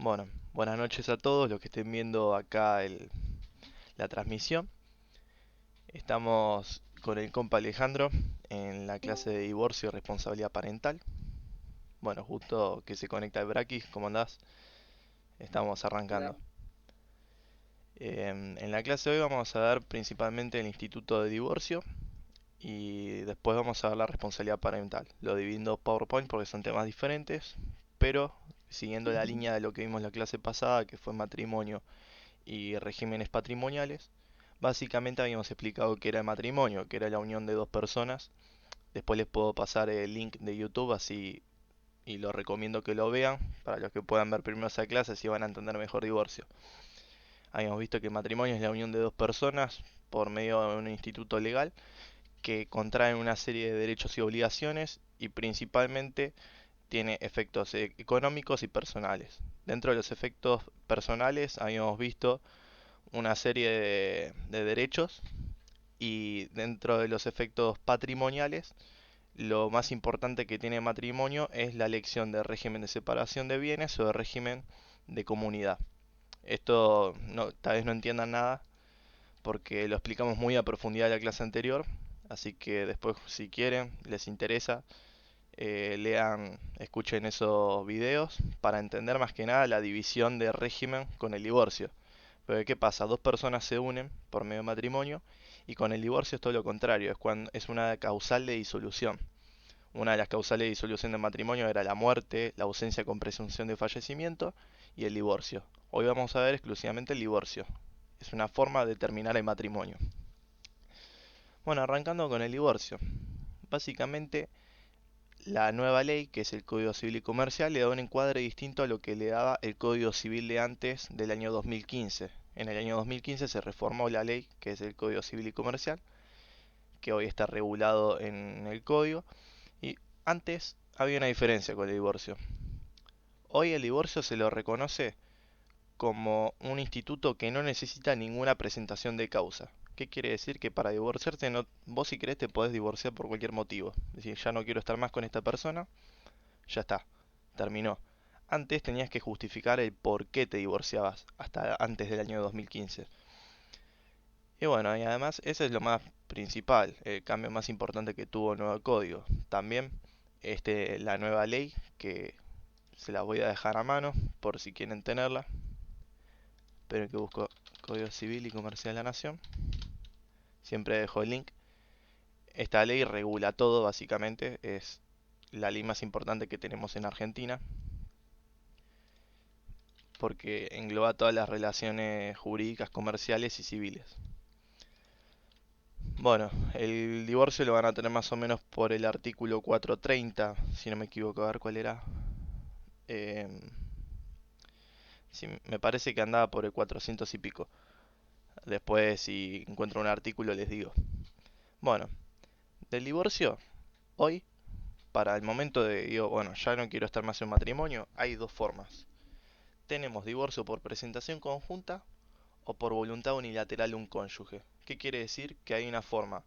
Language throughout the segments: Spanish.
Bueno, buenas noches a todos los que estén viendo acá la transmisión. Estamos con el compa Alejandro en la clase de divorcio y responsabilidad parental. Bueno, justo que se conecta el Brakis, ¿cómo andás? Estamos arrancando. Hola. En la clase de hoy vamos a ver principalmente el instituto de divorcio y después vamos a ver la responsabilidad parental. Lo divido en dos PowerPoint porque son temas diferentes, pero siguiendo la Ujú. línea de lo que vimos la clase pasada, que fue matrimonio y regímenes patrimoniales. Básicamente habíamos explicado que era el matrimonio, que era la unión de dos personas. Después les puedo pasar el link de YouTube así y lo recomiendo que lo vean para los que puedan ver primero esa clase así van a entender mejor divorcio. Habíamos visto que el matrimonio es la unión de dos personas por medio de un instituto legal que contraen una serie de derechos y obligaciones y principalmente tiene efectos económicos y personales. Dentro de los efectos personales habíamos visto una serie de derechos y dentro de los efectos patrimoniales, lo más importante que tiene matrimonio es la elección de régimen de separación de bienes o de régimen de comunidad. Esto no, tal vez no entiendan nada porque lo explicamos muy a profundidad en la clase anterior, así que después si quieren, les interesa, lean, escuchen esos videos para entender más que nada la división de régimen con el divorcio. Pero ¿qué pasa? Dos personas se unen por medio de matrimonio y con el divorcio es todo lo contrario, es una causal de disolución. Una de las causales de disolución del matrimonio era la muerte, la ausencia con presunción de fallecimiento y el divorcio. Hoy vamos a ver exclusivamente el divorcio. Es una forma de terminar el matrimonio. Bueno, arrancando con el divorcio. Básicamente, la nueva ley, que es el Código Civil y Comercial, le da un encuadre distinto a lo que le daba el Código Civil de antes del año 2015. En el año 2015 se reformó la ley, que es el Código Civil y Comercial, que hoy está regulado en el Código. Y antes había una diferencia con el divorcio. Hoy el divorcio se lo reconoce como un instituto que no necesita ninguna presentación de causa. ¿Qué quiere decir? Que para divorciarte, no, vos si querés te podés divorciar por cualquier motivo. Es decir, ya no quiero estar más con esta persona, ya está, terminó. Antes tenías que justificar el por qué te divorciabas, hasta antes del año 2015. Y bueno, y además ese es lo más principal, el cambio más importante que tuvo el nuevo código. También la nueva ley, que se la voy a dejar a mano por si quieren tenerla. Esperen que busco Código Civil y Comercial de la Nación. Siempre dejo el link. Esta ley regula todo básicamente, es la ley más importante que tenemos en Argentina porque engloba todas las relaciones jurídicas, comerciales y civiles. Bueno, el divorcio lo van a tener más o menos por el artículo 430, si no me equivoco, a ver cuál era. Eh, sí, me parece que andaba por el 400 y pico. Después, si encuentro un artículo, les digo. Bueno, del divorcio, hoy, para el momento de, digo, bueno, ya no quiero estar más en matrimonio, hay dos formas. Tenemos divorcio por presentación conjunta o por voluntad unilateral de un cónyuge. ¿Qué quiere decir? Que hay una forma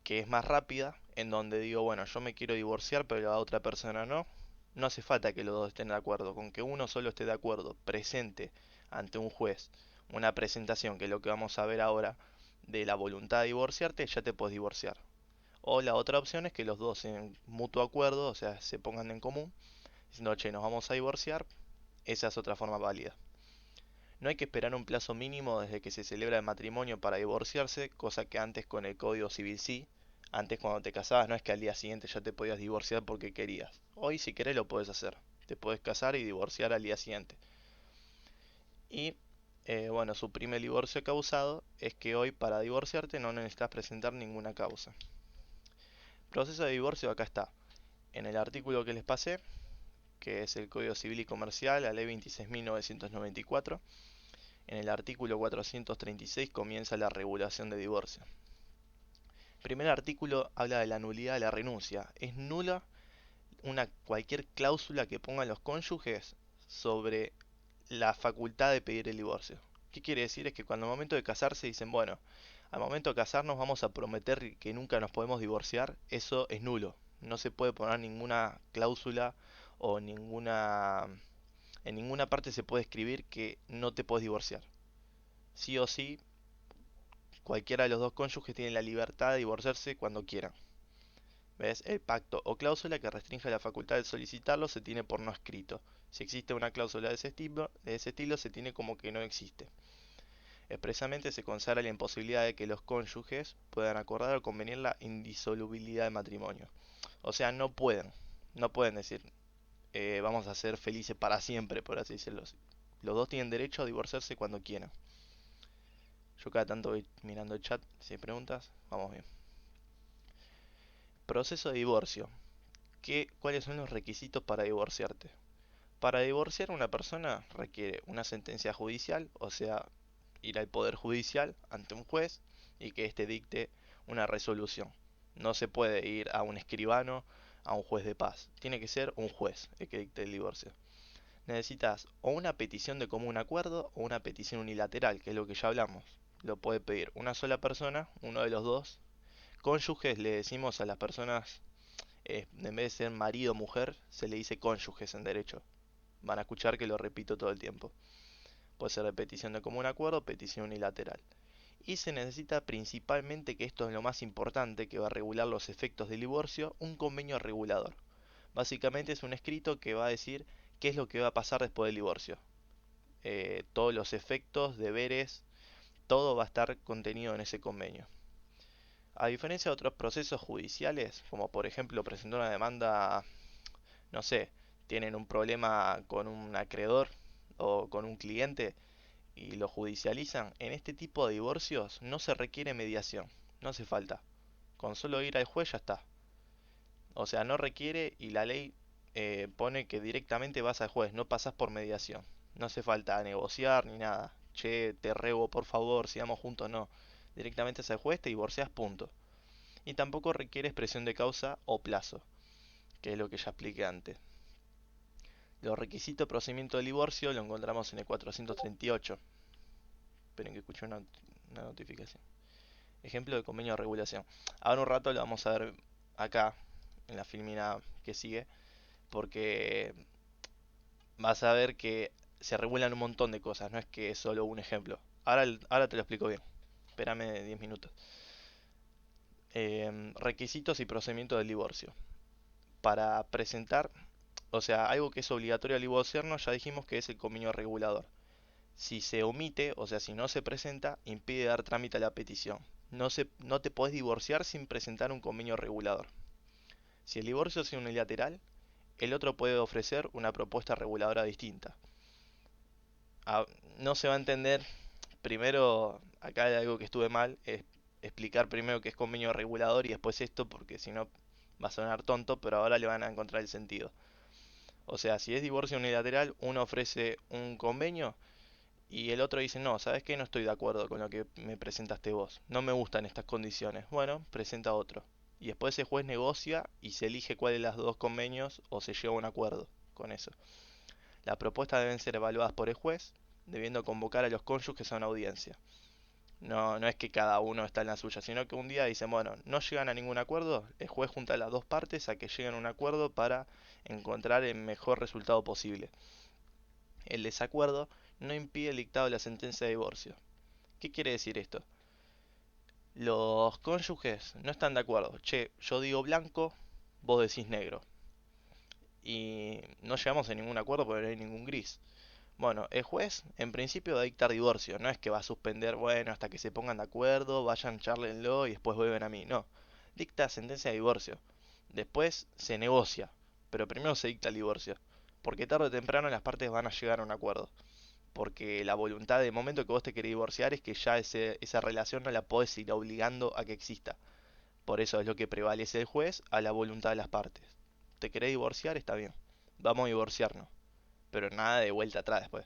que es más rápida, en donde digo, bueno, yo me quiero divorciar, pero la otra persona no. No hace falta que los dos estén de acuerdo, con que uno solo esté de acuerdo, presente ante un juez una presentación, que es lo que vamos a ver ahora, de la voluntad de divorciarte, ya te puedes divorciar. O la otra opción es que los dos en mutuo acuerdo, o sea, se pongan en común, diciendo, che, nos vamos a divorciar, esa es otra forma válida. No hay que esperar un plazo mínimo desde que se celebra el matrimonio para divorciarse, cosa que antes con el Código Civil sí. Antes cuando te casabas no es que al día siguiente ya te podías divorciar porque querías. Hoy si querés lo puedes hacer. Te puedes casar y divorciar al día siguiente. Y bueno, su primer divorcio causado es que hoy para divorciarte no necesitas presentar ninguna causa. Proceso de divorcio acá está. En el artículo que les pasé, que es el Código Civil y Comercial, la ley 26.994, en el artículo 436 comienza la regulación de divorcio. El primer artículo habla de la nulidad de la renuncia. Es nula cualquier cláusula que pongan los cónyuges sobre la facultad de pedir el divorcio. ¿Qué quiere decir? Es que cuando al momento de casarse dicen, bueno, al momento de casarnos vamos a prometer que nunca nos podemos divorciar, eso es nulo. No se puede poner ninguna cláusula o ninguna En ninguna parte se puede escribir que no te puedes divorciar. Sí o sí, cualquiera de los dos cónyuges tiene la libertad de divorciarse cuando quieran. ¿Ves? El pacto o cláusula que restringe la facultad de solicitarlo se tiene por no escrito. Si existe una cláusula de ese estilo, se tiene como que no existe. Expresamente se consagra la imposibilidad de que los cónyuges puedan acordar o convenir la indisolubilidad del matrimonio. O sea, no pueden decir, vamos a ser felices para siempre, por así decirlo. Los dos tienen derecho a divorciarse cuando quieran. Yo cada tanto voy mirando el chat, si hay preguntas, vamos bien. Proceso de divorcio. ¿Cuáles son los requisitos para divorciarte? Para divorciar a una persona requiere una sentencia judicial, o sea, ir al poder judicial ante un juez y que éste dicte una resolución. No se puede ir a un escribano, a un juez de paz. Tiene que ser un juez el que dicte el divorcio. Necesitas o una petición de común acuerdo o una petición unilateral, que es lo que ya hablamos. Lo puede pedir una sola persona, uno de los dos. Cónyuges le decimos a las personas, en vez de ser marido o mujer, se le dice cónyuges en derecho. Van a escuchar que lo repito todo el tiempo. Puede ser de petición de común acuerdo o petición unilateral. Y se necesita principalmente, que esto es lo más importante, que va a regular los efectos del divorcio, un convenio regulador. Básicamente es un escrito que va a decir qué es lo que va a pasar después del divorcio. Todos los efectos, deberes, todo va a estar contenido en ese convenio. A diferencia de otros procesos judiciales, como por ejemplo presentar una demanda, no sé, tienen un problema con un acreedor o con un cliente y lo judicializan, en este tipo de divorcios no se requiere mediación, no hace falta. Con solo ir al juez ya está. O sea, no requiere, y la ley pone que directamente vas al juez, no pasas por mediación. No hace falta negociar ni nada. Che, te ruego por favor, sigamos juntos, no. Directamente es al juez, te divorcias, punto. Y tampoco requiere expresión de causa o plazo, que es lo que ya expliqué antes. Los requisitos de procedimiento del divorcio lo encontramos en el 438. Esperen que escuché una notificación. Ejemplo de convenio de regulación. Ahora un rato lo vamos a ver acá, en la filmina que sigue, porque vas a ver que se regulan un montón de cosas, no es que es solo un ejemplo. Ahora te lo explico bien. Espérame 10 minutos. Requisitos y procedimiento del divorcio. Para presentar, o sea, algo que es obligatorio al divorciarnos, ya dijimos que es el convenio regulador. Si se omite, o sea, si no se presenta, impide dar trámite a la petición. No te podés divorciar sin presentar un convenio regulador. Si el divorcio es unilateral, el otro puede ofrecer una propuesta reguladora distinta. Ah, no se va a entender, primero, acá hay algo que estuve mal, es explicar primero qué es convenio regulador y después esto, porque si no va a sonar tonto, pero ahora le van a encontrar el sentido. O sea, si es divorcio unilateral, uno ofrece un convenio y el otro dice, no, ¿sabes qué? No estoy de acuerdo con lo que me presentaste vos. No me gustan estas condiciones. Bueno, presenta otro. Y después el juez negocia y se elige cuál de los dos convenios o se llega a un acuerdo con eso. Las propuestas deben ser evaluadas por el juez, debiendo convocar a los cónyuges a una audiencia. No, no es que cada uno está en la suya, sino que un día dicen, bueno, no llegan a ningún acuerdo, el juez junta a las dos partes a que lleguen a un acuerdo para encontrar el mejor resultado posible. El desacuerdo no impide el dictado de la sentencia de divorcio. ¿Qué quiere decir esto? Los cónyuges no están de acuerdo. Che, yo digo blanco, vos decís negro. Y no llegamos a ningún acuerdo porque no hay ningún gris. Bueno, el juez en principio va a dictar divorcio. No es que va a suspender, bueno, hasta que se pongan de acuerdo, vayan, charlenlo y después vuelven a mí. No. Dicta sentencia de divorcio. Después se negocia. Pero primero se dicta el divorcio. Porque tarde o temprano las partes van a llegar a un acuerdo. Porque la voluntad del momento que vos te querés divorciar es que ya esa relación no la podés ir obligando a que exista. Por eso es lo que prevalece el juez a la voluntad de las partes. ¿Te querés divorciar? Está bien. Vamos a divorciarnos. Pero nada de vuelta atrás después.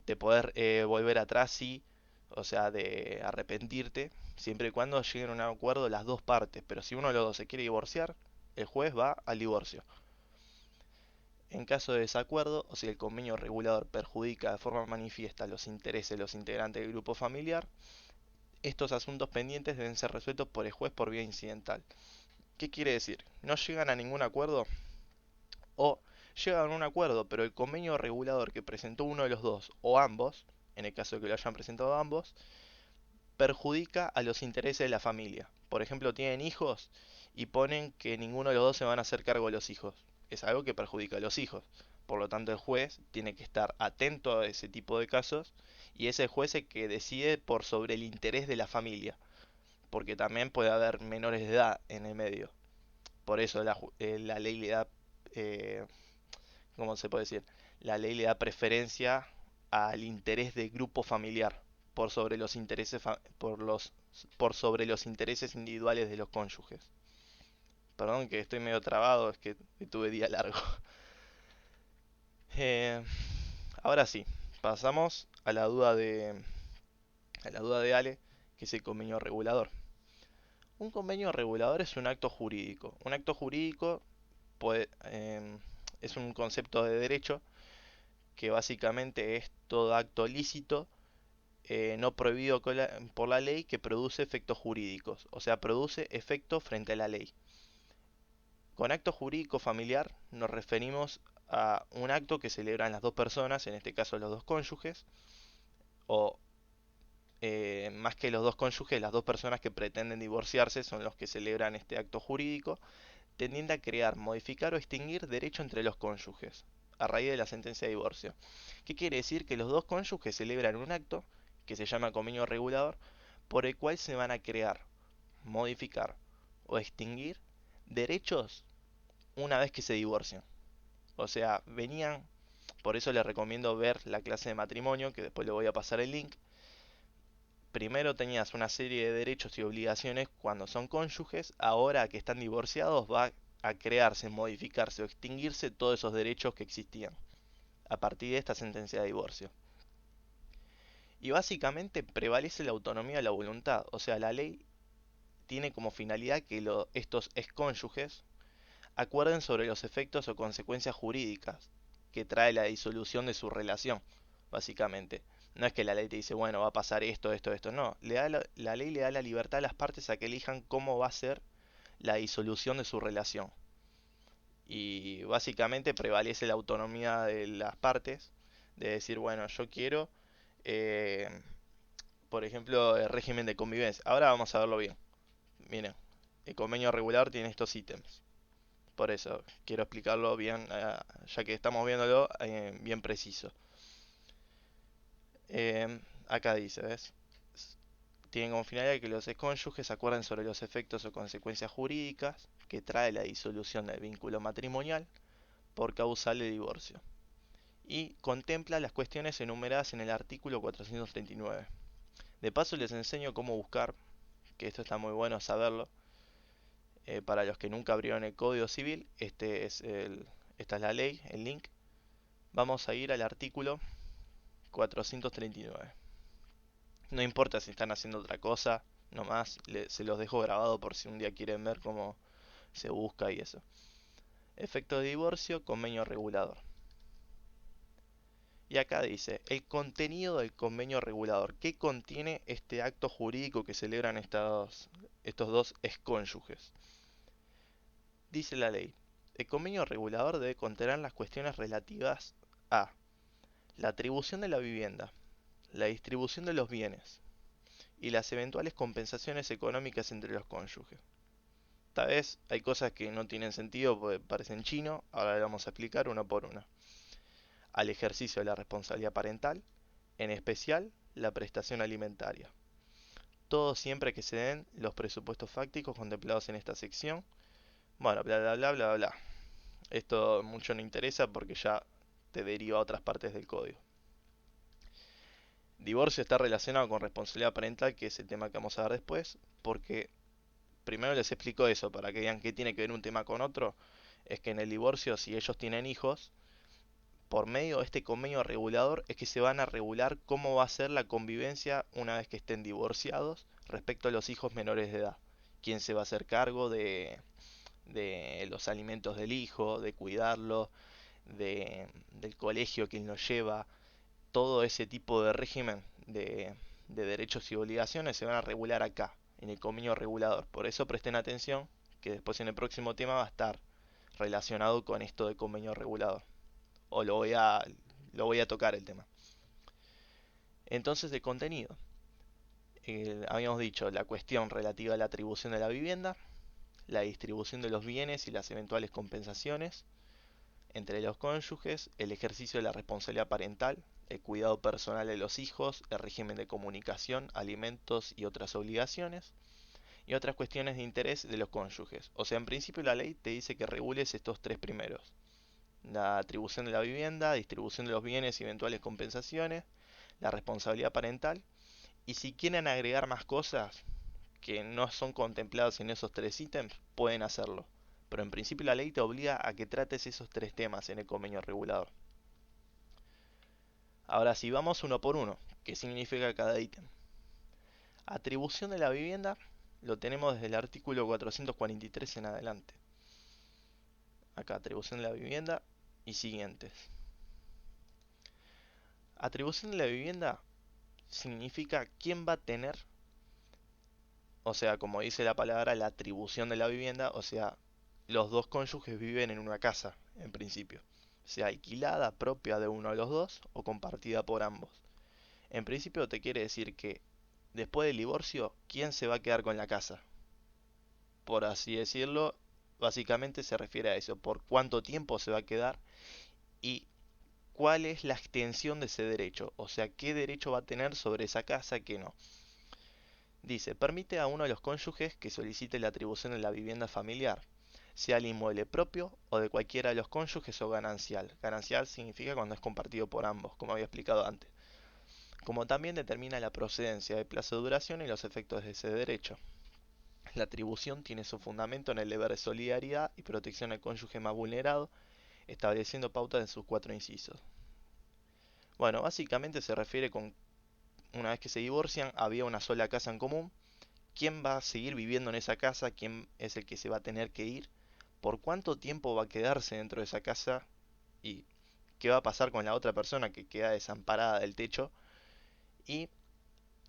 De poder volver atrás, sí, o sea, de arrepentirte, siempre y cuando lleguen a un acuerdo las dos partes. Pero si uno de los dos se quiere divorciar, el juez va al divorcio. En caso de desacuerdo, o si el convenio regulador perjudica de forma manifiesta los intereses de los integrantes del grupo familiar, estos asuntos pendientes deben ser resueltos por el juez por vía incidental. ¿Qué quiere decir? No llegan a ningún acuerdo o llegan a un acuerdo, pero el convenio regulador que presentó uno de los dos, o ambos, en el caso de que lo hayan presentado ambos, perjudica a los intereses de la familia. Por ejemplo, tienen hijos y ponen que ninguno de los dos se van a hacer cargo de los hijos. Es algo que perjudica a los hijos. Por lo tanto, el juez tiene que estar atento a ese tipo de casos y es el juez el que decide por sobre el interés de la familia, porque también puede haber menores de edad en el medio. Por eso la ley le da, eh, ¿cómo se puede decir? La ley le da preferencia al interés del grupo familiar por sobre los intereses por sobre los intereses individuales de los cónyuges. Perdón que estoy medio trabado, es que tuve día largo. Eh, ahora sí, pasamos a la duda de Ale, que es el convenio regulador. Un convenio regulador es un acto jurídico. Un acto jurídico es un concepto de derecho que básicamente es todo acto lícito no prohibido por la ley que produce efectos jurídicos, o sea, produce efectos frente a la ley. Con acto jurídico familiar nos referimos a un acto que celebran las dos personas, en este caso los dos cónyuges, o más que los dos cónyuges, las dos personas que pretenden divorciarse son los que celebran este acto jurídico, tendiendo a crear, modificar o extinguir derecho entre los cónyuges, a raíz de la sentencia de divorcio. ¿Qué quiere decir? Que los dos cónyuges celebran un acto, que se llama convenio regulador, por el cual se van a crear, modificar o extinguir derechos una vez que se divorcian. O sea, venían, por eso les recomiendo ver la clase de matrimonio, que después le voy a pasar el link. Primero tenías una serie de derechos y obligaciones cuando son cónyuges, ahora que están divorciados va a crearse, modificarse o extinguirse todos esos derechos que existían a partir de esta sentencia de divorcio. Y básicamente prevalece la autonomía de la voluntad, o sea, la ley tiene como finalidad que estos excónyuges acuerden sobre los efectos o consecuencias jurídicas que trae la disolución de su relación, básicamente. No es que la ley te dice, bueno, va a pasar esto, esto, esto, no. La ley le da la libertad a las partes a que elijan cómo va a ser la disolución de su relación. Y básicamente prevalece la autonomía de las partes de decir, bueno, yo quiero, eh, por ejemplo, el régimen de convivencia. Ahora vamos a verlo bien. Miren, el convenio regular tiene estos ítems. Por eso quiero explicarlo bien, ya que estamos viéndolo bien preciso. Acá dice, ¿ves? Tienen como finalidad que los cónyuges acuerden sobre los efectos o consecuencias jurídicas que trae la disolución del vínculo matrimonial por causal de divorcio. Y contempla las cuestiones enumeradas en el artículo 439. De paso les enseño cómo buscar, que esto está muy bueno saberlo. Para los que nunca abrieron el Código Civil, esta es la ley, el link. Vamos a ir al artículo 439. No importa si están haciendo otra cosa, nomás se los dejo grabado por si un día quieren ver cómo se busca y eso. Efecto de divorcio, convenio regulador. Y acá dice, el contenido del convenio regulador. ¿Qué contiene este acto jurídico que celebran estos dos excónyuges? Dice la ley, el convenio regulador debe contener las cuestiones relativas a la atribución de la vivienda, la distribución de los bienes y las eventuales compensaciones económicas entre los cónyuges. Tal vez hay cosas que no tienen sentido porque parecen chino, ahora le vamos a explicar una por una. Al ejercicio de la responsabilidad parental, en especial la prestación alimentaria. Todo siempre que se den los presupuestos fácticos contemplados en esta sección. Bueno, bla bla bla bla bla. Esto mucho no interesa porque ya te deriva a otras partes del código. Divorcio está relacionado con responsabilidad parental, que es el tema que vamos a ver después, porque primero les explico eso, para que vean qué tiene que ver un tema con otro. Es que en el divorcio, si ellos tienen hijos, por medio de este convenio regulador es que se van a regular cómo va a ser la convivencia una vez que estén divorciados respecto a los hijos menores de edad. Quién se va a hacer cargo de los alimentos del hijo, de cuidarlo, del colegio, quién lo lleva, todo ese tipo de régimen de derechos y obligaciones se van a regular acá, en el convenio regulador. Por eso presten atención, que después en el próximo tema va a estar relacionado con esto de convenio regulado. O lo voy a tocar el tema. Entonces, de contenido. Habíamos dicho la cuestión relativa a la atribución de la vivienda, la distribución de los bienes y las eventuales compensaciones entre los cónyuges, el ejercicio de la responsabilidad parental, el cuidado personal de los hijos, el régimen de comunicación, alimentos y otras obligaciones, y otras cuestiones de interés de los cónyuges. O sea, en principio la ley te dice que regules estos tres primeros. La atribución de la vivienda, distribución de los bienes y eventuales compensaciones, la responsabilidad parental. Y si quieren agregar más cosas que no son contempladas en esos tres ítems, pueden hacerlo. Pero en principio la ley te obliga a que trates esos tres temas en el convenio regulador. Ahora sí, vamos uno por uno. ¿Qué significa cada ítem? Atribución de la vivienda lo tenemos desde el artículo 443 en adelante. Acá, atribución de la vivienda y siguientes. Atribución de la vivienda significa quién va a tener, o sea, como dice la palabra, la atribución de la vivienda, o sea, los dos cónyuges viven en una casa, en principio, sea alquilada, propia de uno de los dos o compartida por ambos. En principio te quiere decir que después del divorcio, ¿quién se va a quedar con la casa? Por así decirlo, básicamente se refiere a eso, por cuánto tiempo se va a quedar y cuál es la extensión de ese derecho, o sea, qué derecho va a tener sobre esa casa, qué no. Dice, permite a uno de los cónyuges que solicite la atribución de la vivienda familiar, sea el inmueble propio o de cualquiera de los cónyuges o ganancial. Ganancial significa cuando es compartido por ambos, como había explicado antes. Como también determina la procedencia de plazo de duración y los efectos de ese derecho. La atribución tiene su fundamento en el deber de solidaridad y protección al cónyuge más vulnerado, estableciendo pautas en sus cuatro incisos. Bueno, básicamente se refiere con una vez que se divorcian, había una sola casa en común. ¿Quién va a seguir viviendo en esa casa? ¿Quién es el que se va a tener que ir? ¿Por cuánto tiempo va a quedarse dentro de esa casa? ¿Y qué va a pasar con la otra persona que queda desamparada del techo? Y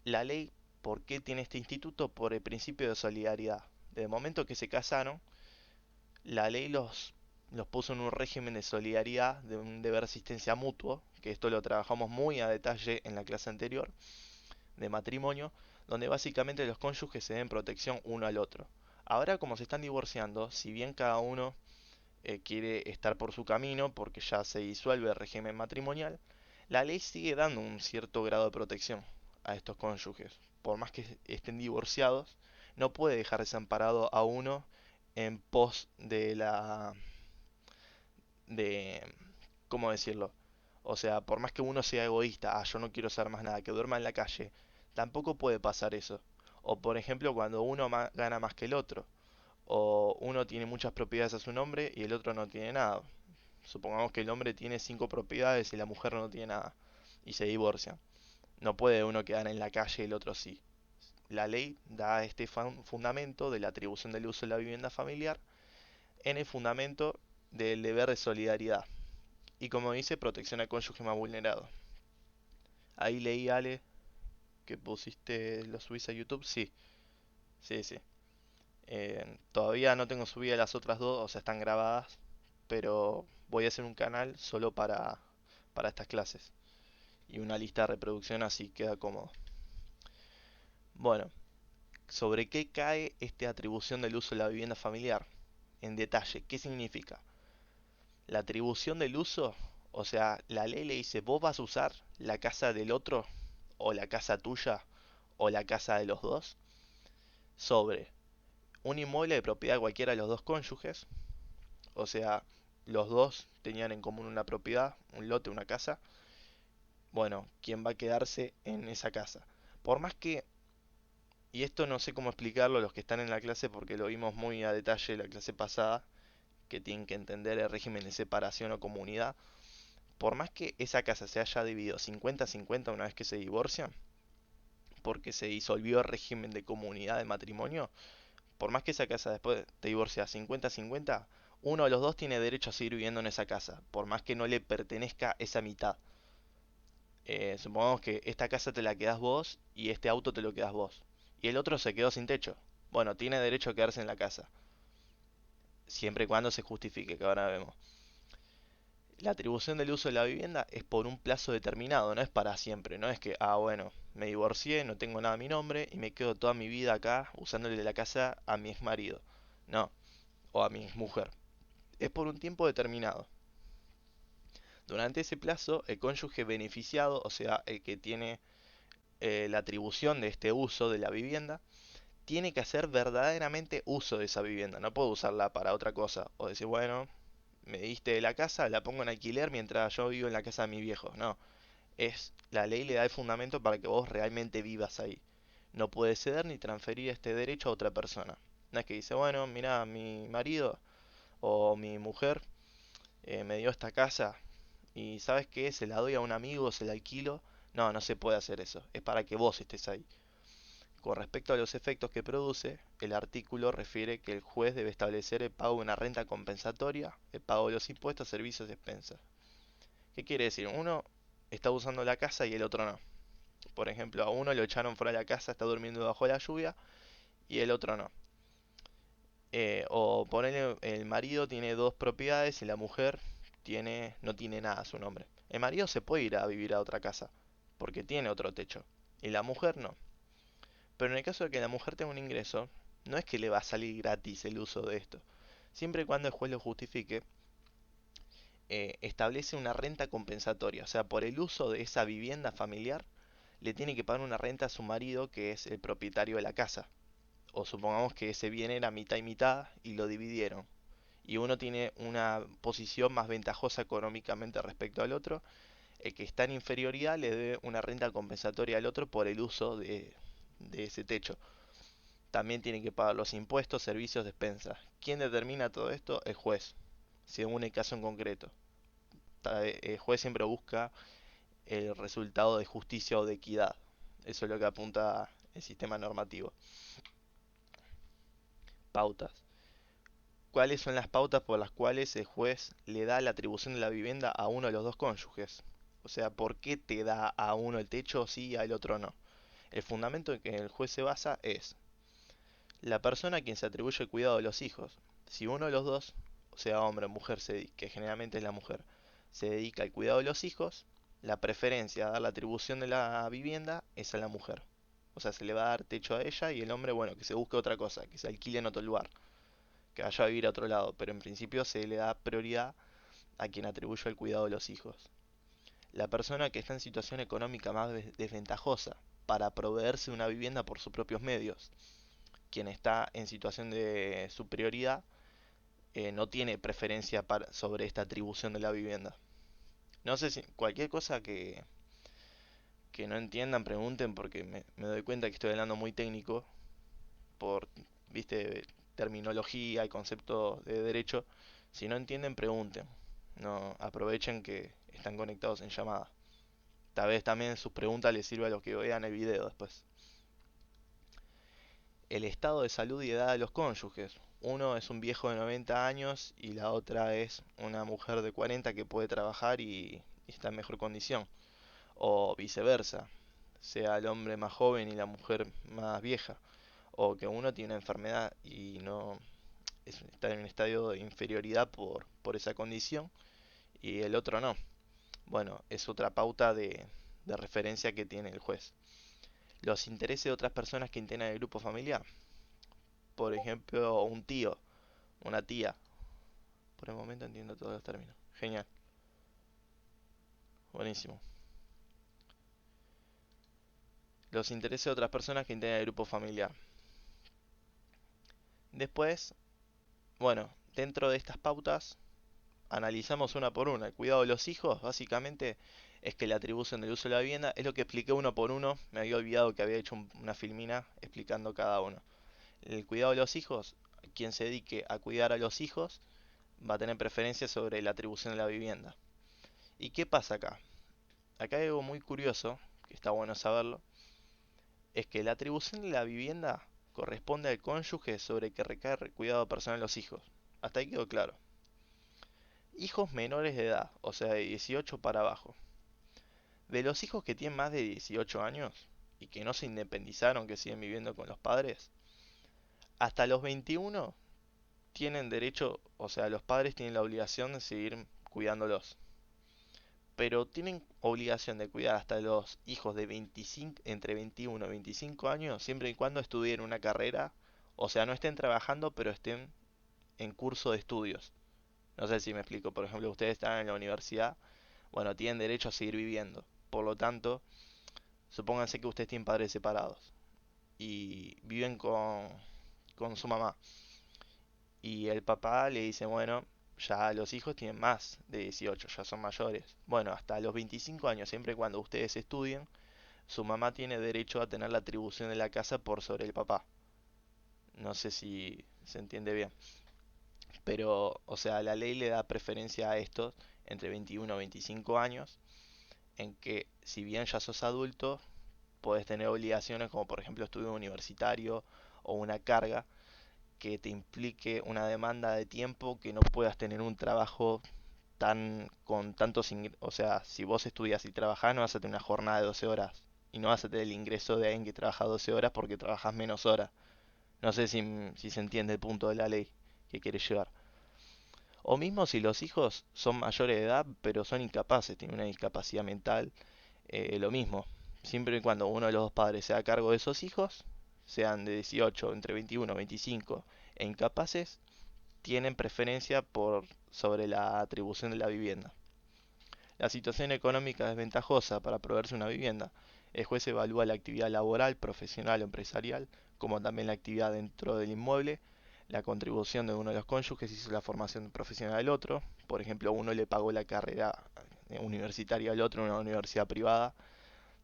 la ley, ¿por qué tiene este instituto? Por el principio de solidaridad. Desde el momento que se casaron, la ley los puso en un régimen de solidaridad, de un deber asistencia mutuo, que esto lo trabajamos muy a detalle en la clase anterior, de matrimonio, donde básicamente los cónyuges se den protección uno al otro. Ahora como se están divorciando, si bien cada uno quiere estar por su camino porque ya se disuelve el régimen matrimonial, la ley sigue dando un cierto grado de protección a estos cónyuges. Por más que estén divorciados, no puede dejar desamparado a uno en pos de, ¿cómo decirlo? O sea, por más que uno sea egoísta, yo no quiero hacer más nada, que duerma en la calle, tampoco puede pasar eso. O por ejemplo, cuando uno gana más que el otro, o uno tiene muchas propiedades a su nombre y el otro no tiene nada. Supongamos que el hombre tiene 5 propiedades y la mujer no tiene nada, y se divorcian. No puede uno quedar en la calle y el otro sí. La ley da este fundamento de la atribución del uso de la vivienda familiar en el fundamento del deber de solidaridad. Y como dice, protección al cónyuge más vulnerado. Ahí leí, Ale, que pusiste, lo subís a YouTube. Sí, sí, sí. Todavía no tengo subidas las otras dos, o sea, están grabadas, pero voy a hacer un canal solo para estas clases. Y una lista de reproducción así queda cómodo. Bueno, ¿sobre qué cae esta atribución del uso de la vivienda familiar? En detalle, ¿qué significa? La atribución del uso, o sea, la ley le dice, vos vas a usar la casa del otro, o la casa tuya, o la casa de los dos, sobre un inmueble de propiedad de cualquiera de los dos cónyuges, o sea, los dos tenían en común una propiedad, un lote, una casa, bueno, ¿quién va a quedarse en esa casa? Por más que, y esto no sé cómo explicarlo a los que están en la clase porque lo vimos muy a detalle la clase pasada, que tienen que entender el régimen de separación o comunidad, por más que esa casa se haya dividido 50-50 una vez que se divorcian, porque se disolvió el régimen de comunidad de matrimonio, por más que esa casa después te divorcia 50-50, uno de los dos tiene derecho a seguir viviendo en esa casa, por más que no le pertenezca esa mitad. Supongamos que esta casa te la quedas vos y este auto te lo quedas vos. Y el otro se quedó sin techo. Bueno, tiene derecho a quedarse en la casa. siempre y cuando se justifique, que ahora vemos. La atribución del uso de la vivienda es por un plazo determinado, no es para siempre, no es que, bueno, me divorcié, no tengo nada a mi nombre y me quedo toda mi vida acá usándole la casa a mi ex marido. No, o a mi ex mujer. Es por un tiempo determinado. Durante ese plazo, el cónyuge beneficiado, o sea, el que tiene la atribución de este uso de la vivienda, tiene que hacer verdaderamente uso de esa vivienda. No puedo usarla para otra cosa. O decir, bueno, me diste la casa, la pongo en alquiler mientras yo vivo en la casa de mi viejo. No, la ley le da el fundamento para que vos realmente vivas ahí. No puede ceder ni transferir este derecho a otra persona. No es que dice, bueno, mira, mi marido o mi mujer me dio esta casa y ¿sabes qué? Se la doy a un amigo, se la alquilo. No, no se puede hacer eso. Es para que vos estés ahí. Con respecto a los efectos que produce, el artículo refiere que el juez debe establecer el pago de una renta compensatoria, el pago de los impuestos, servicios y expensas. ¿Qué quiere decir? Uno está usando la casa y el otro no. Por ejemplo, a uno lo echaron fuera de la casa, está durmiendo bajo la lluvia y el otro no. O ponerle, el marido tiene dos propiedades y la mujer no tiene nada a su nombre. El marido se puede ir a vivir a otra casa porque tiene otro techo y la mujer no. Pero en el caso de que la mujer tenga un ingreso, no es que le va a salir gratis el uso de esto. Siempre y cuando el juez lo justifique, establece una renta compensatoria. O sea, por el uso de esa vivienda familiar, le tiene que pagar una renta a su marido, que es el propietario de la casa. O supongamos que ese bien era mitad y mitad y lo dividieron. Y uno tiene una posición más ventajosa económicamente respecto al otro. El que está en inferioridad le debe una renta compensatoria al otro por el uso de ese techo. También tiene que pagar los impuestos, servicios, despensas. ¿Quién determina todo esto? El juez, según el caso en concreto. El juez siempre busca el resultado de justicia o de equidad. Eso es lo que apunta el sistema normativo. Pautas. ¿Cuáles son las pautas por las cuales el juez le da la atribución de la vivienda a uno de los dos cónyuges? O sea, ¿por qué te da a uno el techo sí y al otro no? El fundamento en que el juez se basa es la persona a quien se atribuye el cuidado de los hijos. Si uno de los dos, o sea, hombre o mujer, que generalmente es la mujer, se dedica al cuidado de los hijos, la preferencia a dar la atribución de la vivienda es a la mujer. O sea, se le va a dar techo a ella y el hombre, bueno, que se busque otra cosa, que se alquile en otro lugar, que vaya a vivir a otro lado. Pero en principio se le da prioridad a quien atribuye el cuidado de los hijos. La persona que está en situación económica más desventajosa para proveerse una vivienda por sus propios medios, quien está en situación de superioridad, no tiene preferencia sobre esta atribución de la vivienda. No sé si cualquier cosa que no entiendan, pregunten porque me doy cuenta que estoy hablando muy técnico por, viste, terminología y conceptos de derecho. Si no entienden, pregunten. No aprovechen que están conectados en llamada. Tal vez también sus preguntas les sirva a los que vean el video después. El estado de salud y edad de los cónyuges. Uno es un viejo de 90 años y la otra es una mujer de 40 que puede trabajar y está en mejor condición. O viceversa, sea el hombre más joven y la mujer más vieja. O que uno tiene una enfermedad y no está en un estadio de inferioridad por esa condición y el otro no. Bueno, es otra pauta de referencia que tiene el juez. Los intereses de otras personas que integran el grupo familiar. Por ejemplo, un tío, una tía. Por el momento entiendo todos los términos. Genial. Buenísimo. Los intereses de otras personas que integran el grupo familiar. Después, bueno, dentro de estas pautas, analizamos una por una. El cuidado de los hijos, básicamente, es que la atribución del uso de la vivienda es lo que expliqué uno por uno. Me había olvidado que había hecho una filmina explicando cada uno. El cuidado de los hijos, quien se dedique a cuidar a los hijos, va a tener preferencia sobre la atribución de la vivienda. ¿Y qué pasa acá? Acá hay algo muy curioso, que está bueno saberlo, es que la atribución de la vivienda corresponde al cónyuge sobre el que recae el cuidado personal de los hijos. Hasta ahí quedó claro. Hijos menores de edad, o sea, de 18 para abajo. De los hijos que tienen más de 18 años y que no se independizaron, que siguen viviendo con los padres, hasta los 21 tienen derecho, o sea, los padres tienen la obligación de seguir cuidándolos, pero tienen obligación de cuidar hasta los hijos de 25, entre 21 y 25 años, siempre y cuando estudien una carrera, o sea, no estén trabajando, pero estén en curso de estudios. No sé si me explico, por ejemplo, ustedes están en la universidad, bueno, tienen derecho a seguir viviendo. Por lo tanto, supónganse que ustedes tienen padres separados y viven con su mamá. Y el papá le dice, bueno, ya los hijos tienen más de 18, ya son mayores. Bueno, hasta los 25 años, siempre y cuando ustedes estudien, su mamá tiene derecho a tener la atribución de la casa por sobre el papá. No sé si se entiende bien. Pero, o sea, la ley le da preferencia a estos entre 21 y 25 años, en que si bien ya sos adulto, podés tener obligaciones como por ejemplo estudio universitario o una carga que te implique una demanda de tiempo que no puedas tener un trabajo tan con tantos o sea, si vos estudias y trabajás no vas a tener una jornada de 12 horas y no vas a tener el ingreso de alguien que trabaja 12 horas porque trabajas menos horas. No sé si se entiende el punto de la ley que quiere llevar. O mismo si los hijos son mayores de edad pero son incapaces, tienen una discapacidad mental, lo mismo. Siempre y cuando uno de los dos padres sea a cargo de esos hijos, sean de 18, entre 21, 25 e incapaces, tienen preferencia por sobre la atribución de la vivienda. La situación económica es ventajosa para proveerse una vivienda. El juez evalúa la actividad laboral, profesional o empresarial, como también la actividad dentro del inmueble, la contribución de uno de los cónyuges hizo la formación profesional del otro. Por ejemplo, uno le pagó la carrera universitaria al otro en una universidad privada.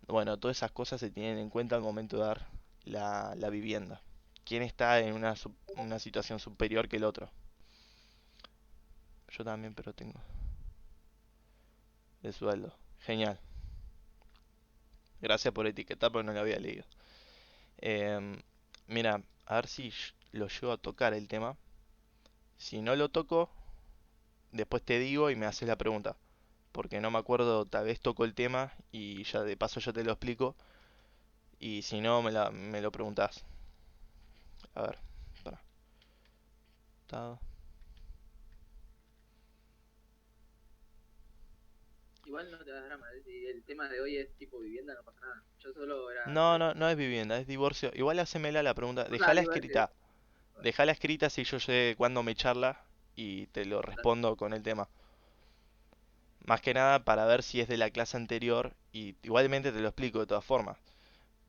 Bueno, todas esas cosas se tienen en cuenta al momento de dar la vivienda. ¿Quién está en una situación superior que el otro? Yo también, pero tengo de sueldo. Genial. Gracias por etiquetar, porque no lo había leído. Em, Mira, a ver si lo llego a tocar el tema. Si no lo toco, después te digo y me haces la pregunta. Porque no me acuerdo, tal vez toco el tema y ya de paso yo te lo explico. Y si no, me lo preguntás. A ver, para. Igual no te das drama, si el tema de hoy es tipo vivienda, no pasa nada. Yo solo era No, por no, eso. no es vivienda, es divorcio. Igual hacémela la pregunta. O sea, Dejala digo, escrita. Dejala escrita si yo sé cuándo me charla y te lo dale. respondo con el tema. Más que nada para ver si es de la clase anterior y igualmente te lo explico de todas formas.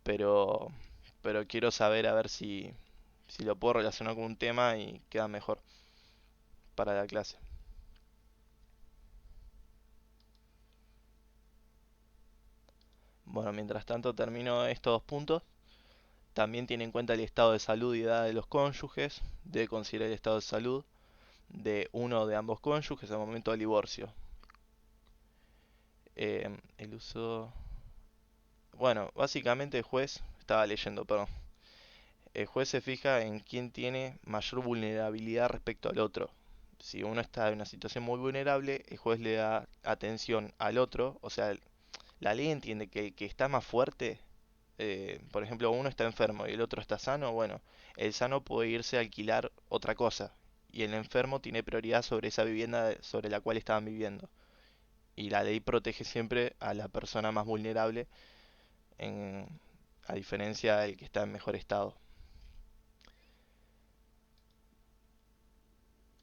Pero, pero quiero saber a ver si lo puedo relacionar con un tema y queda mejor para la clase. Bueno, mientras tanto termino estos dos puntos. También tiene en cuenta el estado de salud y edad de los cónyuges. Debe considerar el estado de salud de uno de ambos cónyuges al momento del divorcio. El uso... Bueno, básicamente el juez, estaba leyendo, perdón. El juez se fija en quién tiene mayor vulnerabilidad respecto al otro. Si uno está en una situación muy vulnerable, el juez le da atención al otro. O sea, la ley entiende que el que está más fuerte, por ejemplo, uno está enfermo y el otro está sano, bueno, el sano puede irse a alquilar otra cosa. Y el enfermo tiene prioridad sobre esa vivienda sobre la cual estaban viviendo. Y la ley protege siempre a la persona más vulnerable en, a diferencia del que está en mejor estado.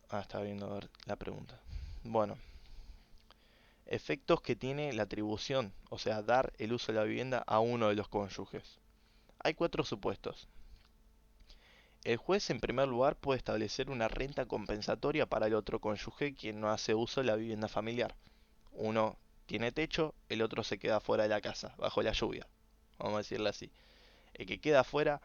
Ah, estaba viendo a ver la pregunta. Bueno, efectos que tiene la atribución, o sea, dar el uso de la vivienda a uno de los cónyuges. Hay cuatro supuestos. El juez, en primer lugar, puede establecer una renta compensatoria para el otro cónyuge quien no hace uso de la vivienda familiar. Uno tiene techo, el otro se queda fuera de la casa, bajo la lluvia. Vamos a decirle así. El que queda fuera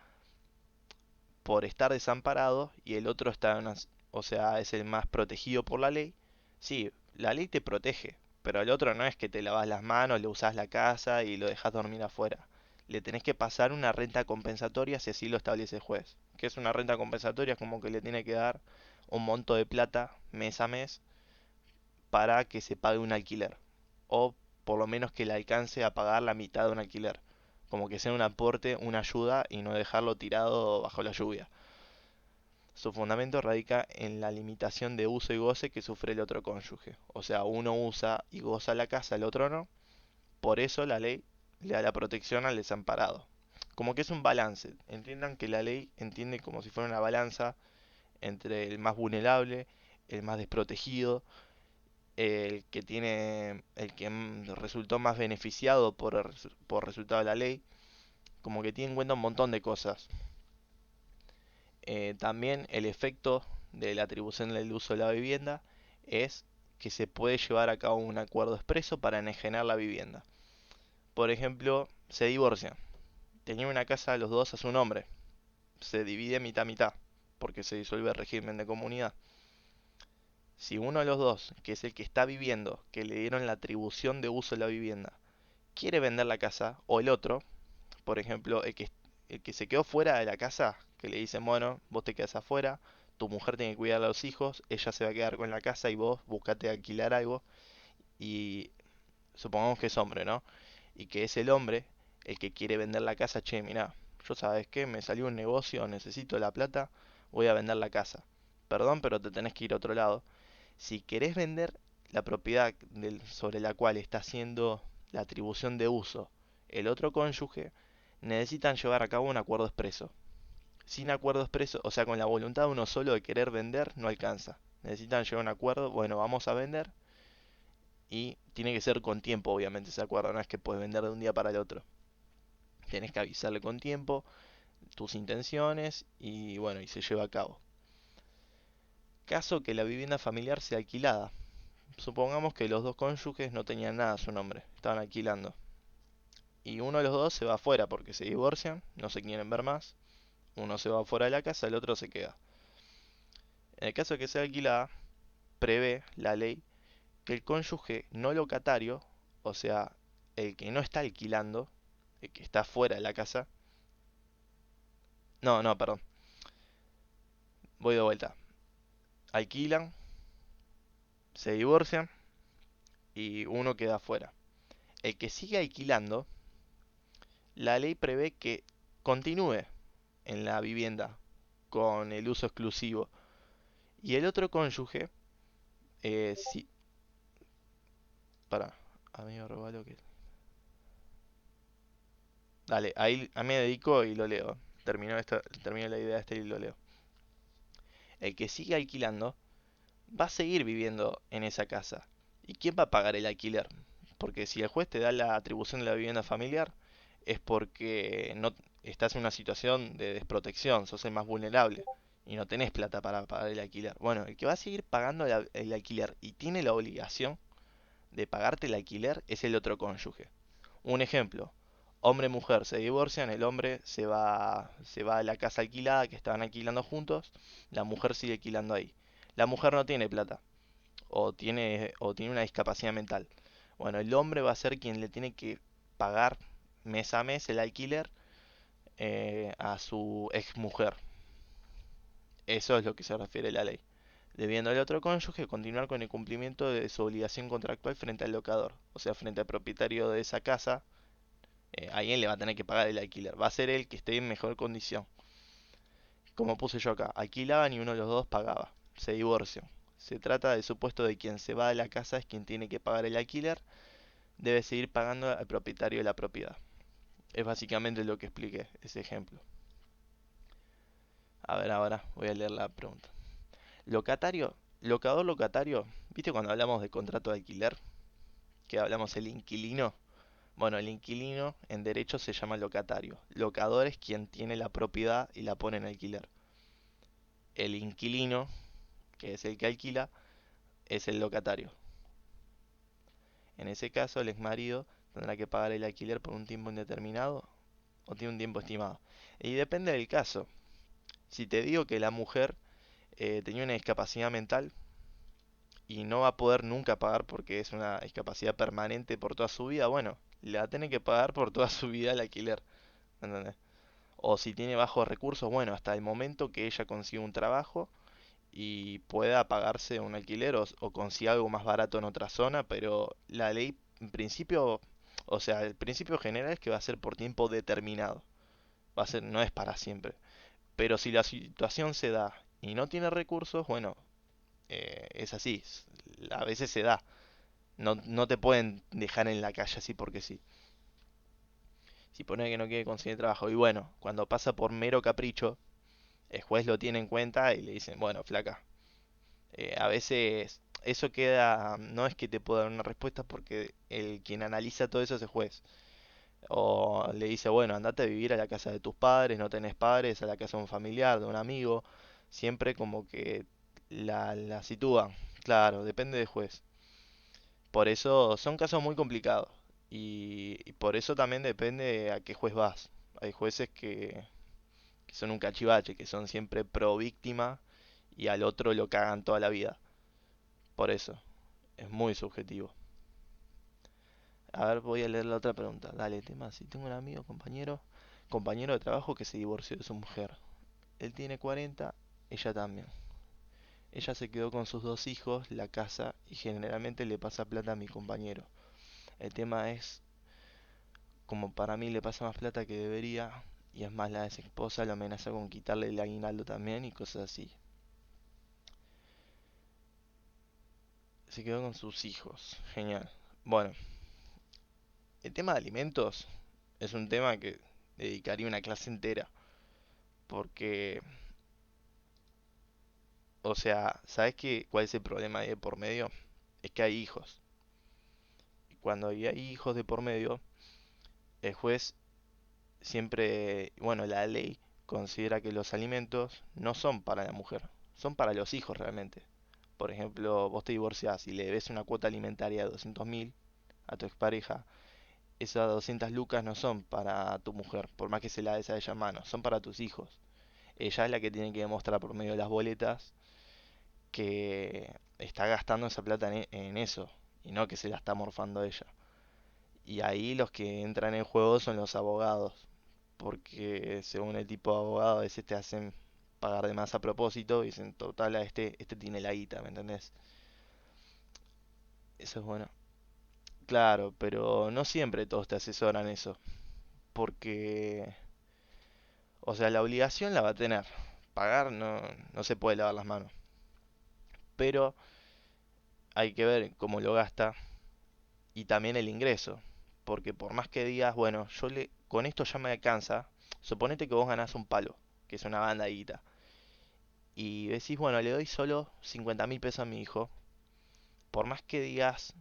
por estar desamparado y el otro está en una, o sea, es el más protegido por la ley. Sí, la ley te protege, pero el otro no es que te lavas las manos, le usás la casa y lo dejas dormir afuera. Le tenés que pasar una renta compensatoria si así lo establece el juez. ¿Qué es una renta compensatoria? Es como que le tiene que dar un monto de plata mes a mes para que se pague un alquiler. O por lo menos que le alcance a pagar la mitad de un alquiler. Como que sea un aporte, una ayuda y no dejarlo tirado bajo la lluvia. Su fundamento radica en la limitación de uso y goce que sufre el otro cónyuge. O sea, uno usa y goza la casa, el otro no. Por eso la ley le da la protección al desamparado. Como que es un balance. Entiendan que la ley entiende como si fuera una balanza entre el más vulnerable, el más desprotegido, el que resultó más beneficiado por resultado de la ley. Como que tiene en cuenta un montón de cosas. También el efecto de la atribución del uso de la vivienda es que se puede llevar a cabo un acuerdo expreso para enajenar la vivienda. Por ejemplo, se divorcian. Tenían una casa los dos a su nombre. Se divide mitad a mitad, porque se disuelve el régimen de comunidad. Si uno de los dos, que es el que está viviendo, que le dieron la atribución de uso de la vivienda, quiere vender la casa, o el otro, por ejemplo, el que se quedó fuera de la casa, que le dicen, bueno, vos te quedas afuera, tu mujer tiene que cuidar a los hijos, ella se va a quedar con la casa y vos buscate alquilar algo, y supongamos que es hombre, ¿no? Y que es el hombre el que quiere vender la casa, che, mirá, yo sabes qué, me salió un negocio, necesito la plata, voy a vender la casa. Perdón, pero te tenés que ir a otro lado. Si querés vender la propiedad sobre la cual está haciendo la atribución de uso el otro cónyuge, necesitan llevar a cabo un acuerdo expreso. Sin acuerdo expreso, o sea, con la voluntad de uno solo de querer vender, no alcanza. Necesitan llegar a un acuerdo, bueno, vamos a vender, y tiene que ser con tiempo, obviamente, ese acuerdo. No es que puedes vender de un día para el otro. Tienes que avisarle con tiempo tus intenciones y bueno, y se lleva a cabo. Caso que la vivienda familiar sea alquilada. Supongamos que los dos cónyuges no tenían nada a su nombre, estaban alquilando. Y uno de los dos se va afuera porque se divorcian, no se quieren ver más. Uno se va afuera de la casa, el otro se queda. En el caso de que sea alquilada, prevé la ley que el cónyuge no locatario, o sea, el que no está alquilando, el que está fuera de la casa, no, no, perdón, voy de vuelta. Alquilan, se divorcian y uno queda afuera. El que sigue alquilando, la ley prevé que continúe en la vivienda con el uso exclusivo. Y el otro cónyuge, si... Para, amigo, robalo que... Dale, ahí a mí me dedico y lo leo. Termino la idea esta y lo leo. El que sigue alquilando va a seguir viviendo en esa casa. ¿Y quién va a pagar el alquiler? Porque si el juez te da la atribución de la vivienda familiar, es porque no estás en una situación de desprotección, sos el más vulnerable y no tenés plata para pagar el alquiler. Bueno, el que va a seguir pagando el alquiler y tiene la obligación de pagarte el alquiler es el otro cónyuge. Un ejemplo, hombre-mujer se divorcian, el hombre se va a la casa alquilada que estaban alquilando juntos, la mujer sigue alquilando ahí. La mujer no tiene plata o tiene una discapacidad mental. Bueno, el hombre va a ser quien le tiene que pagar mes a mes el alquiler a su ex mujer. Eso es lo que se refiere la ley. Debiendo al otro cónyuge continuar con el cumplimiento de su obligación contractual frente al locador, o sea, frente al propietario de esa casa, alguien le va a tener que pagar el alquiler. Va a ser el que esté en mejor condición. Como puse yo acá, alquilaban y uno de los dos pagaba. Se divorcian. Se trata del supuesto de quien se va de la casa es quien tiene que pagar el alquiler, debe seguir pagando al propietario de la propiedad. Es básicamente lo que expliqué, ese ejemplo. A ver, ahora voy a leer la pregunta. Locatario, locador locatario, ¿viste cuando hablamos de contrato de alquiler? Que hablamos el inquilino. Bueno, el inquilino en derecho se llama locatario. Locador es quien tiene la propiedad y la pone en alquiler. El inquilino, que es el que alquila, es el locatario. En ese caso, el exmarido tendrá que pagar el alquiler por un tiempo indeterminado o tiene un tiempo estimado. Y depende del caso. Si te digo que la mujer tenía una discapacidad mental y no va a poder nunca pagar porque es una discapacidad permanente por toda su vida, bueno, le va a tener que pagar por toda su vida el alquiler. ¿Entendés? O si tiene bajos recursos, bueno, hasta el momento que ella consiga un trabajo y pueda pagarse un alquiler o consiga algo más barato en otra zona, pero la ley en principio, o sea, el principio general es que va a ser por tiempo determinado. Va a ser, no es para siempre. Pero si la situación se da y no tiene recursos, bueno, es así, a veces se da. No, no te pueden dejar en la calle así porque sí. Si pone que no quiere conseguir trabajo. Y bueno, cuando pasa por mero capricho, el juez lo tiene en cuenta y le dicen, bueno, flaca, a veces eso queda, no es que te pueda dar una respuesta porque el quien analiza todo eso es el juez. O le dice, bueno, andate a vivir a la casa de tus padres, no tenés padres, a la casa de un familiar, de un amigo. Siempre como que la sitúa. Claro, depende del juez. Por eso son casos muy complicados. Y por eso también depende a qué juez vas. Hay jueces que son un cachivache, que son siempre pro víctima y al otro lo cagan toda la vida. Por eso, es muy subjetivo. A ver, voy a leer la otra pregunta. Dale, tema. Si tengo un amigo, compañero de trabajo que se divorció de su mujer. Él tiene 40, ella también. Ella se quedó con sus dos hijos, la casa y generalmente le pasa plata a mi compañero. El tema es, como para mí le pasa más plata que debería, y es más la ex esposa lo amenaza con quitarle el aguinaldo también y cosas así. Se quedó con sus hijos. Genial. Bueno, el tema de alimentos es un tema que dedicaría una clase entera. Porque, o sea, ¿sabes cuál es el problema ahí de por medio? Es que hay hijos. Y cuando hay hijos de por medio, el juez siempre, bueno, la ley considera que los alimentos no son para la mujer, son para los hijos realmente. Por ejemplo, vos te divorciás y le debes una cuota alimentaria de 200.000 a tu expareja, esas 200 lucas no son para tu mujer, por más que se la des a ella a mano, son para tus hijos. Ella es la que tiene que demostrar por medio de las boletas que está gastando esa plata en eso y no que se la está morfando ella. Y ahí los que entran en juego son los abogados, porque según el tipo de abogado a veces te hacen pagar de más a propósito y dicen, total, a este tiene la guita, ¿me entendés? Eso es bueno. Claro, pero no siempre todos te asesoran eso, porque, o sea, la obligación la va a tener. Pagar no se puede lavar las manos, pero hay que ver cómo lo gasta y también el ingreso, porque por más que digas, bueno, con esto ya me alcanza, suponete que vos ganás un palo, que es una banda de guita, y decís, bueno, le doy solo 50.000 pesos a mi hijo, por más que digas,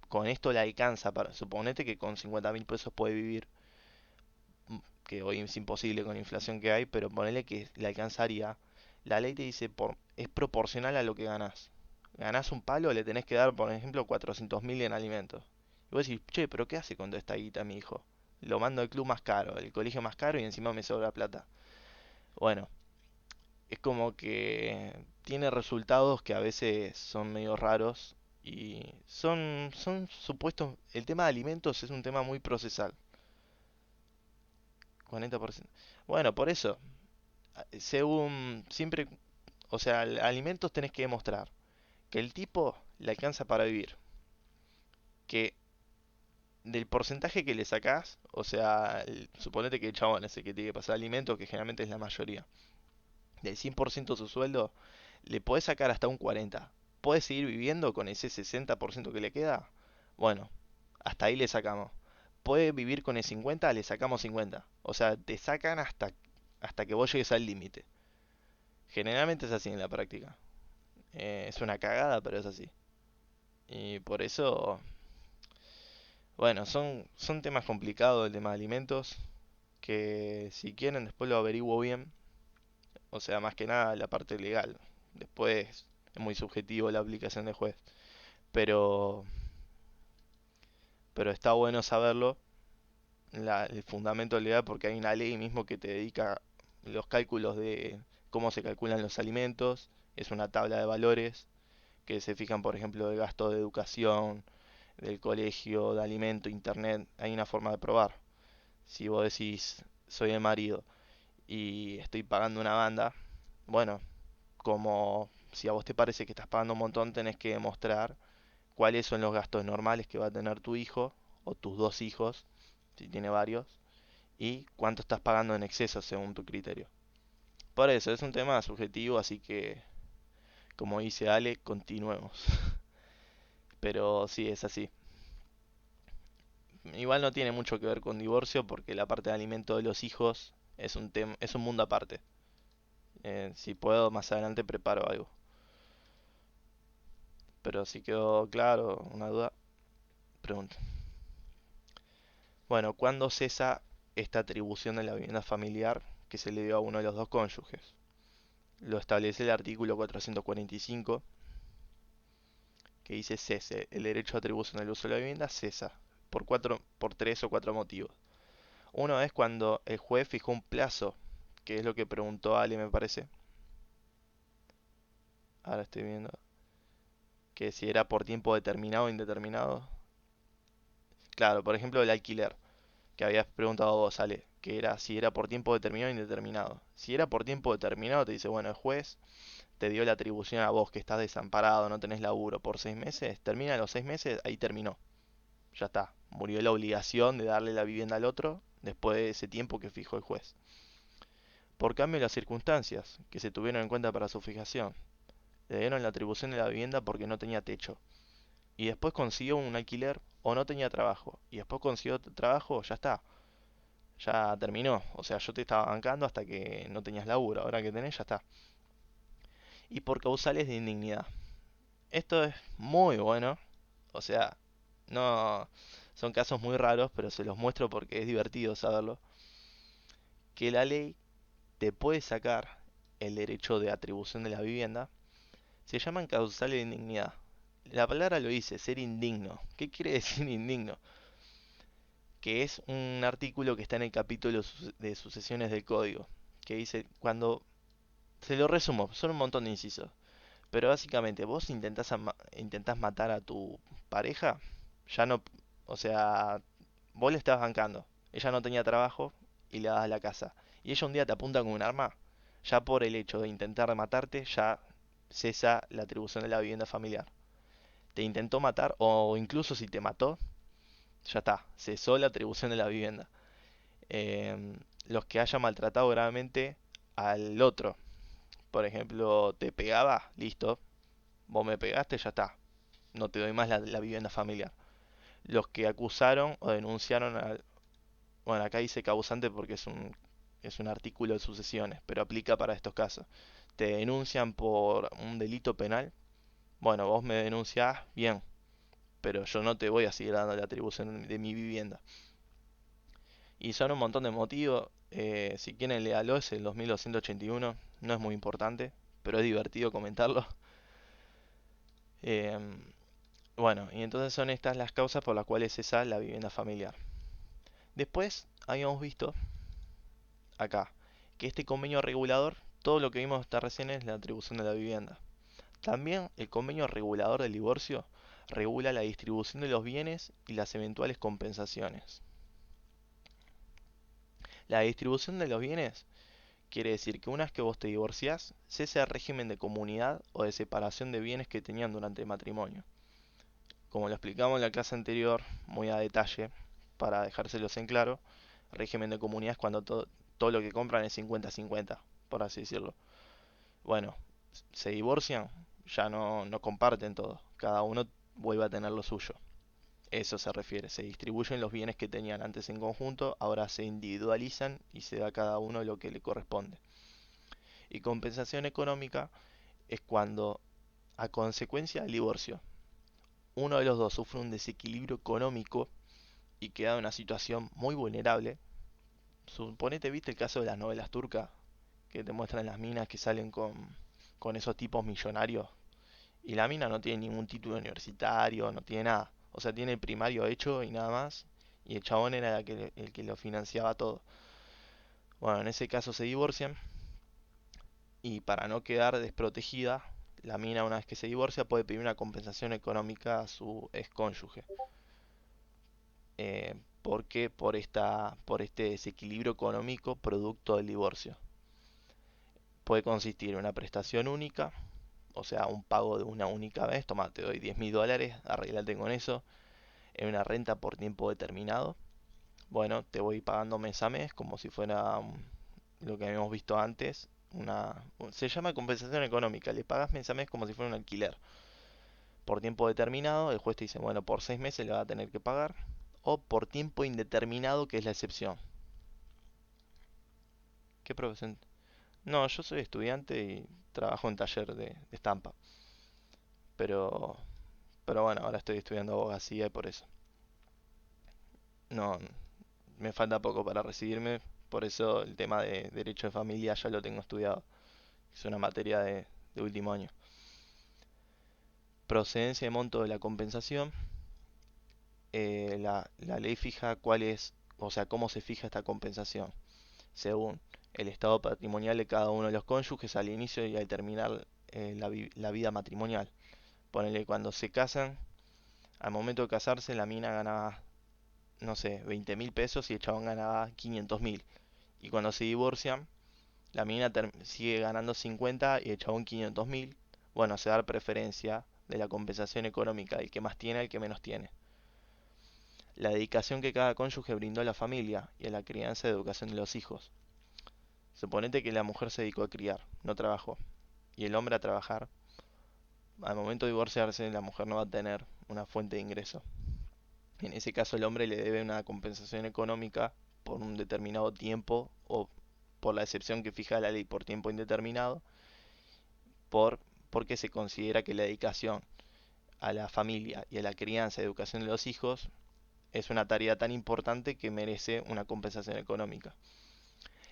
con esto le alcanza para, suponete que con 50.000 pesos puede vivir, que hoy es imposible con la inflación que hay, pero ponele que le alcanzaría, la ley te dice, es proporcional a lo que ganás. Ganás un palo, le tenés que dar, por ejemplo, 400.000 en alimentos. Y vos decís, che, pero ¿qué hace con toda esta guita mi hijo? Lo mando al club más caro, el colegio más caro y encima me sobra plata. Bueno, es como que tiene resultados que a veces son medio raros y son supuestos. El tema de alimentos es un tema muy procesal. 40%. Bueno, por eso, según siempre, o sea, alimentos tenés que demostrar que el tipo le alcanza para vivir, que del porcentaje que le sacás, o sea, suponete que el chabón es el que tiene que pasar alimentos, que generalmente es la mayoría, del 100% de su sueldo, le podés sacar hasta un 40%. ¿Puede seguir viviendo con ese 60% que le queda? Bueno, hasta ahí le sacamos. ¿Puede vivir con el 50%? Le sacamos 50%. O sea, te sacan hasta que vos llegues al límite. Generalmente es así en la práctica. Es una cagada, pero es así. Y por eso, bueno, son temas complicados el tema de alimentos, que si quieren después lo averiguo bien. O sea, más que nada la parte legal. Después es muy subjetivo la aplicación de juez. Pero, pero está bueno saberlo, el fundamento legal, porque hay una ley mismo que te dedica los cálculos de cómo se calculan los alimentos. Es una tabla de valores que se fijan, por ejemplo, de gasto de educación, del colegio, de alimento, internet. Hay una forma de probar. Si vos decís, soy el marido y estoy pagando una banda, bueno, como si a vos te parece que estás pagando un montón, tenés que demostrar cuáles son los gastos normales que va a tener tu hijo o tus dos hijos, si tiene varios, y cuánto estás pagando en exceso según tu criterio. Por eso, es un tema subjetivo, así que, como dice Ale, continuemos. Pero sí, es así. Igual no tiene mucho que ver con divorcio porque la parte de alimento de los hijos es un mundo aparte. Si puedo, más adelante preparo algo. Pero si quedó claro, una duda, pregunta. Bueno, ¿cuándo cesa esta atribución de la vivienda familiar que se le dio a uno de los dos cónyuges? Lo establece el artículo 445, que dice cese. El derecho a atribución del uso de la vivienda cesa por tres o cuatro motivos. Uno es cuando el juez fijó un plazo, que es lo que preguntó Ale, me parece. Ahora estoy viendo que si era por tiempo determinado o indeterminado. Claro, por ejemplo, el alquiler, que habías preguntado vos, Ale, que era si era por tiempo determinado o indeterminado. Si era por tiempo determinado, te dice, bueno, el juez te dio la atribución a vos, que estás desamparado, no tenés laburo por 6 meses, termina los 6 meses, ahí terminó. Ya está, murió la obligación de darle la vivienda al otro después de ese tiempo que fijó el juez. Por cambio, las circunstancias que se tuvieron en cuenta para su fijación, le dieron la atribución de la vivienda porque no tenía techo, y después consiguió un alquiler o no tenía trabajo, y después consiguió trabajo, ya está, ya terminó. O sea, yo te estaba bancando hasta que no tenías laburo, ahora que tenés, ya está. Y por causales de indignidad. Esto es muy bueno, o sea, no son casos muy raros, pero se los muestro porque es divertido saberlo, que la ley te puede sacar el derecho de atribución de la vivienda. Se llaman causales de indignidad. La palabra lo dice, ser indigno. ¿Qué quiere decir indigno? Que es un artículo que está en el capítulo de sucesiones del código, que dice, cuando, se lo resumo, son un montón de incisos, pero básicamente vos intentás matar a tu pareja, ya no, o sea, vos le estabas bancando, ella no tenía trabajo y le das la casa, y ella un día te apunta con un arma, ya por el hecho de intentar matarte, ya cesa la atribución de la vivienda familiar. Te intentó matar o incluso si te mató, ya está, cesó la atribución de la vivienda. Los que hayan maltratado gravemente al otro, por ejemplo, te pegaba, listo, vos me pegaste, ya está, no te doy más la vivienda familiar. Los que acusaron o denunciaron al... Bueno, acá dice causante porque es un artículo de sucesiones, pero aplica para estos casos. Te denuncian por un delito penal, bueno, vos me denunciás, bien, pero yo no te voy a seguir dando la atribución de mi vivienda. Y son un montón de motivos. Si quieren léalo, es el 2281. No es muy importante, pero es divertido comentarlo. Em, bueno, y entonces son estas las causas por las cuales cesa la vivienda familiar. Después habíamos visto acá que este convenio regulador, todo lo que vimos hasta recién es la atribución de la vivienda. También el convenio regulador del divorcio regula la distribución de los bienes y las eventuales compensaciones. La distribución de los bienes quiere decir que una vez que vos te divorciás, cesa el régimen de comunidad o de separación de bienes que tenían durante el matrimonio. Como lo explicamos en la clase anterior, muy a detalle, para dejárselos en claro, régimen de comunidad es cuando todo lo que compran es 50-50, por así decirlo. Bueno, se divorcian, ya no comparten todo, cada uno vuelve a tener lo suyo. Eso se refiere, se distribuyen los bienes que tenían antes en conjunto, ahora se individualizan y se da a cada uno lo que le corresponde. Y compensación económica es cuando, a consecuencia del divorcio, uno de los dos sufre un desequilibrio económico y queda en una situación muy vulnerable. Suponete, viste el caso de las novelas turcas, que te muestran las minas que salen con esos tipos millonarios, y la mina no tiene ningún título universitario, no tiene nada. O sea, tiene el primario hecho y nada más, y el chabón era el que lo financiaba todo. Bueno, en ese caso se divorcian, y para no quedar desprotegida, la mina una vez que se divorcia puede pedir una compensación económica a su excónyuge. Porque por este desequilibrio económico producto del divorcio. Puede consistir en una prestación única, o sea, un pago de una única vez, toma, te doy $10.000, arreglate con eso, en una renta por tiempo determinado. Bueno, te voy pagando mes a mes, como si fuera lo que habíamos visto antes, Se llama compensación económica, le pagas mes a mes como si fuera un alquiler. Por tiempo determinado, el juez te dice, bueno, por 6 meses le va a tener que pagar, o por tiempo indeterminado, que es la excepción. ¿Qué profesión? No, yo soy estudiante y trabajo en taller de estampa, pero, pero bueno, ahora estoy estudiando abogacía y por eso. No, me falta poco para recibirme, por eso el tema de derecho de familia ya lo tengo estudiado. Es una materia de último año. Procedencia y monto de la compensación. La ley fija cuál es, o sea, cómo se fija esta compensación, según el estado patrimonial de cada uno de los cónyuges al inicio y al terminar la vida matrimonial. Ponele, cuando se casan, al momento de casarse, la mina ganaba, no sé, 20.000 pesos y el chabón ganaba 500.000. Y cuando se divorcian, la mina sigue ganando 50 y el chabón 500.000. Bueno, se da preferencia de la compensación económica, el que más tiene al que menos tiene. La dedicación que cada cónyuge brindó a la familia y a la crianza y educación de los hijos. Suponete que la mujer se dedicó a criar, no trabajó, y el hombre a trabajar. Al momento de divorciarse, la mujer no va a tener una fuente de ingreso. En ese caso, el hombre le debe una compensación económica por un determinado tiempo o por la excepción que fija la ley por tiempo indeterminado, por, porque se considera que la dedicación a la familia y a la crianza y educación de los hijos es una tarea tan importante que merece una compensación económica.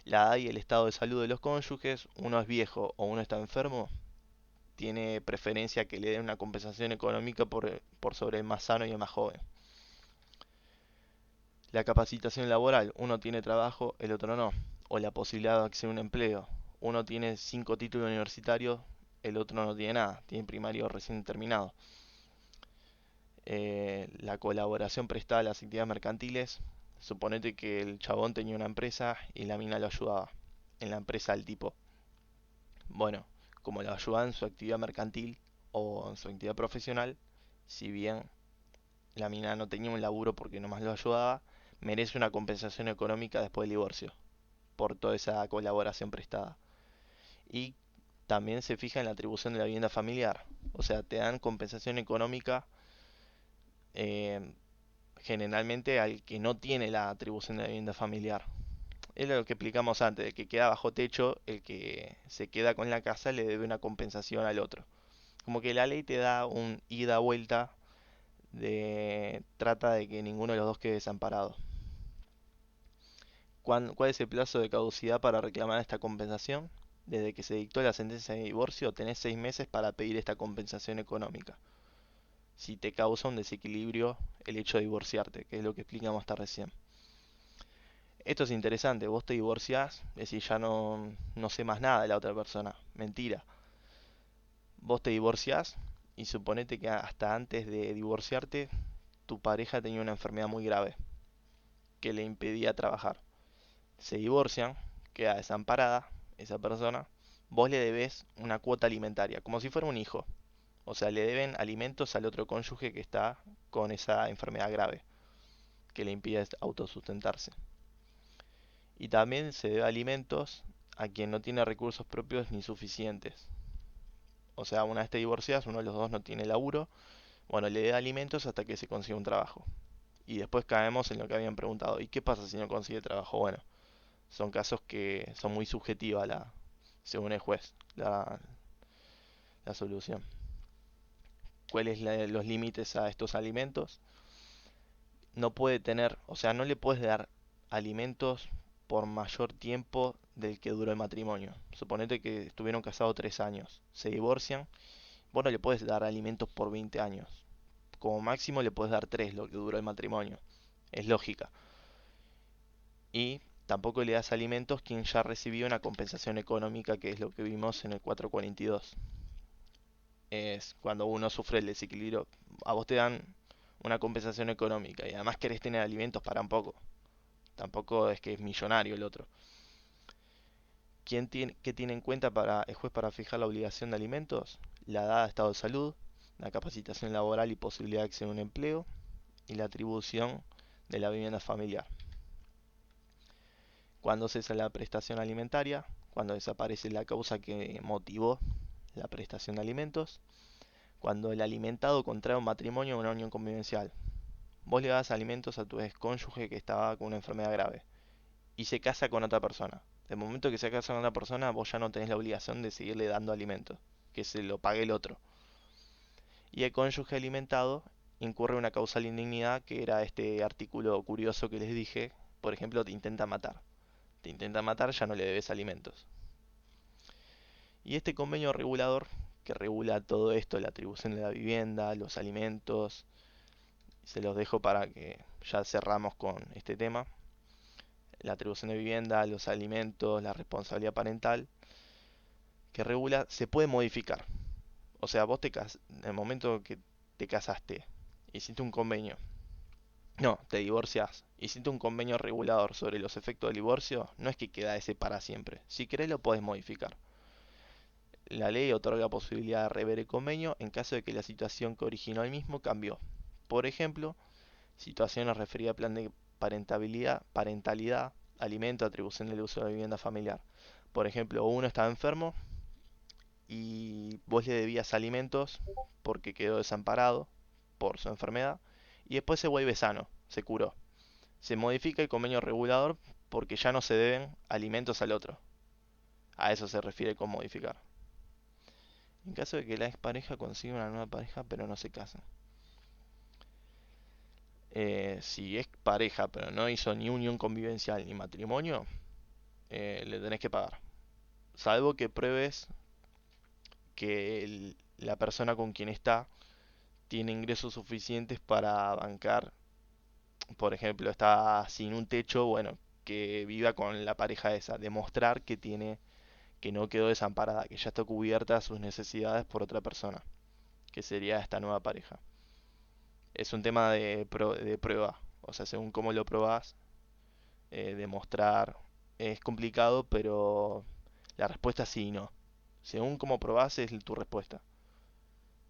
La edad y el estado de salud de los cónyuges, uno es viejo o uno está enfermo, tiene preferencia que le den una compensación económica por sobre el más sano y el más joven. La capacitación laboral, uno tiene trabajo, el otro no, o la posibilidad de acceder a un empleo. Uno tiene 5 títulos universitarios, el otro no tiene nada, tiene primario recién terminado. La colaboración prestada a las actividades mercantiles, suponete que el chabón tenía una empresa y la mina lo ayudaba en la empresa del tipo. Bueno, como lo ayudaba en su actividad mercantil o en su actividad profesional, si bien la mina no tenía un laburo porque nomás lo ayudaba, merece una compensación económica después del divorcio por toda esa colaboración prestada. Y también se fija en la atribución de la vivienda familiar, o sea, te dan compensación económica eh, generalmente al que no tiene la atribución de la vivienda familiar. Es lo que explicamos antes, el que queda bajo techo, el que se queda con la casa le debe una compensación al otro. Como que la ley te da un ida-vuelta trata de que ninguno de los dos quede desamparado. ¿Cuál es el plazo de caducidad para reclamar esta compensación? Desde que se dictó la sentencia de divorcio, tenés 6 meses para pedir esta compensación económica. Si te causa un desequilibrio el hecho de divorciarte, que es lo que explicamos hasta recién. Esto es interesante, vos te divorciás, decís ya no sé más nada de la otra persona. Mentira. Vos te divorciás y suponete que hasta antes de divorciarte, tu pareja tenía una enfermedad muy grave que le impedía trabajar. Se divorcian, queda desamparada esa persona, vos le debes una cuota alimentaria, como si fuera un hijo. O sea, le deben alimentos al otro cónyuge que está con esa enfermedad grave, que le impide autosustentarse. Y también se debe alimentos a quien no tiene recursos propios ni suficientes. O sea, una vez te divorcias, uno de los dos no tiene laburo, bueno, le debe alimentos hasta que se consiga un trabajo. Y después caemos en lo que habían preguntado, ¿y qué pasa si no consigue trabajo? Bueno, son casos que son muy subjetivas según el juez, la solución. ¿Cuáles los límites a estos alimentos? No puede tener, o sea, no le puedes dar alimentos por mayor tiempo del que duró el matrimonio. Suponete que estuvieron casados 3 años, se divorcian, vos no le puedes dar alimentos por 20 años. Como máximo le puedes dar 3, lo que duró el matrimonio. Es lógica. Y tampoco le das alimentos quien ya recibió una compensación económica, que es lo que vimos en el 442. Es cuando uno sufre el desequilibrio. A vos te dan una compensación económica y además querés tener alimentos para un poco. Tampoco es que es millonario el otro. ¿Qué tiene en cuenta el juez para fijar la obligación de alimentos? La edad, estado de salud, la capacitación laboral y posibilidad de acceder a un empleo y la atribución de la vivienda familiar. ¿Cuándo cesa la prestación alimentaria? cuando desaparece la causa que motivó la prestación de alimentos, cuando el alimentado contrae un matrimonio o una unión convivencial. Vos le das alimentos a tu ex cónyuge que estaba con una enfermedad grave y se casa con otra persona. Del momento que se casa con otra persona, vos ya no tenés la obligación de seguirle dando alimentos, que se lo pague el otro. Y el cónyuge alimentado incurre en una causal indignidad, que era este artículo curioso que les dije. Por ejemplo, te intenta matar. Te intenta matar, ya no le debes alimentos. Y este convenio regulador, que regula todo esto, la atribución de la vivienda, los alimentos, se los dejo para que ya cerramos con este tema. La atribución de vivienda, los alimentos, la responsabilidad parental, que regula, se puede modificar. O sea, vos en el momento que te casaste, hiciste un convenio. No, te divorciás. Hiciste un convenio regulador sobre los efectos del divorcio, no es que queda ese para siempre. Si querés lo podés modificar. La ley otorga posibilidad de rever el convenio en caso de que la situación que originó el mismo cambió. Por ejemplo, situaciones referidas a plan de parentalidad, alimento, atribución del uso de la vivienda familiar. Por ejemplo, uno estaba enfermo y vos le debías alimentos porque quedó desamparado por su enfermedad y después se vuelve sano, se curó. Se modifica el convenio regulador porque ya no se deben alimentos al otro. A eso se refiere con modificar. En caso de que la expareja consiga una nueva pareja pero no se casen. Si es pareja pero no hizo ni unión convivencial ni matrimonio, le tenés que pagar. Salvo que pruebes que la persona con quien está tiene ingresos suficientes para bancar. Por ejemplo, está sin un techo, bueno, que viva con la pareja esa. Demostrar que no quedó desamparada, que ya está cubierta sus necesidades por otra persona, que sería esta nueva pareja. Es un tema de prueba, o sea, según cómo lo probás, demostrar es complicado, pero la respuesta es sí y no. Según cómo probás es tu respuesta.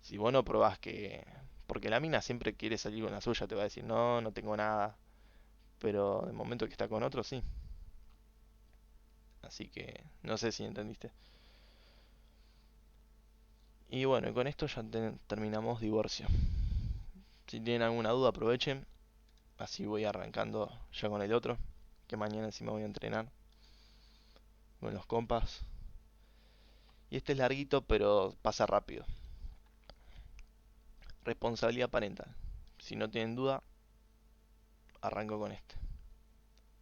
Si vos no probás que... Porque la mina siempre quiere salir con la suya, te va a decir, no, no tengo nada. Pero de momento que está con otro, sí. Así que no sé si entendiste. Y bueno, y con esto ya terminamos divorcio. Si tienen alguna duda, aprovechen. Así voy arrancando ya con el otro. Que mañana encima voy a entrenar con los compas. Y este es larguito, pero pasa rápido. Responsabilidad parental. Si no tienen duda, arranco con este.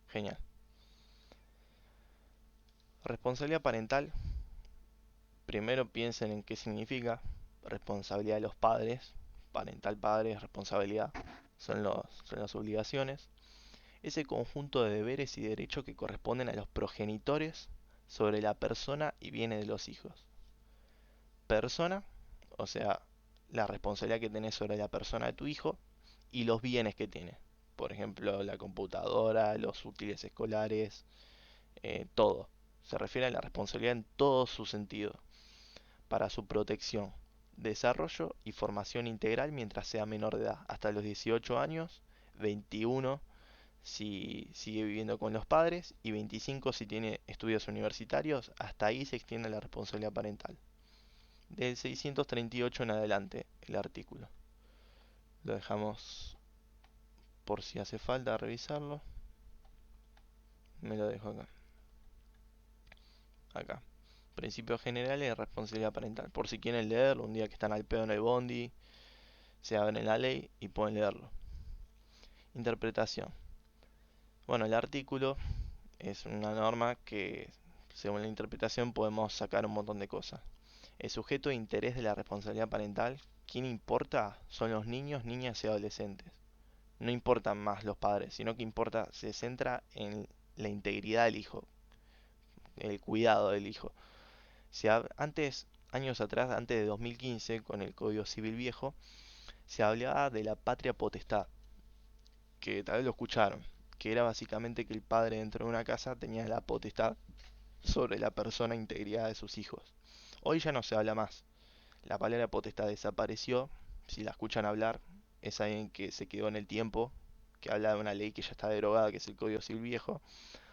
Genial. Responsabilidad parental. Primero piensen en qué significa. Responsabilidad de los padres. Parental padre, responsabilidad. Son las obligaciones. Ese conjunto de deberes y derechos que corresponden a los progenitores sobre la persona y bienes de los hijos. Persona, o sea, la responsabilidad que tenés sobre la persona de tu hijo y los bienes que tiene. Por ejemplo, la computadora, los útiles escolares, todo. Se refiere a la responsabilidad en todo su sentido, para su protección, desarrollo y formación integral mientras sea menor de edad, hasta los 18 años, 21 si sigue viviendo con los padres y 25 si tiene estudios universitarios. Hasta ahí se extiende la responsabilidad parental. Del 638 en adelante el artículo. Lo dejamos por si hace falta revisarlo. Me lo dejo acá. Acá. Principios generales de responsabilidad parental. Por si quieren leerlo, un día que están al pedo en el bondi, se abren la ley y pueden leerlo. Interpretación. Bueno, el artículo es una norma que, según la interpretación, podemos sacar un montón de cosas. El sujeto de interés de la responsabilidad parental, ¿quién importa? Son los niños, niñas y adolescentes. No importan más los padres, sino que importa, se centra en la integridad del hijo, el cuidado del hijo. Antes, años atrás, antes de 2015, con el Código Civil viejo, se hablaba de la patria potestad, que tal vez lo escucharon, que era básicamente que el padre dentro de una casa tenía la potestad sobre la persona e integridad de sus hijos. Hoy ya no se habla más. La palabra potestad desapareció. Si la escuchan hablar, es alguien que se quedó en el tiempo, que habla de una ley que ya está derogada, que es el Código Civil viejo.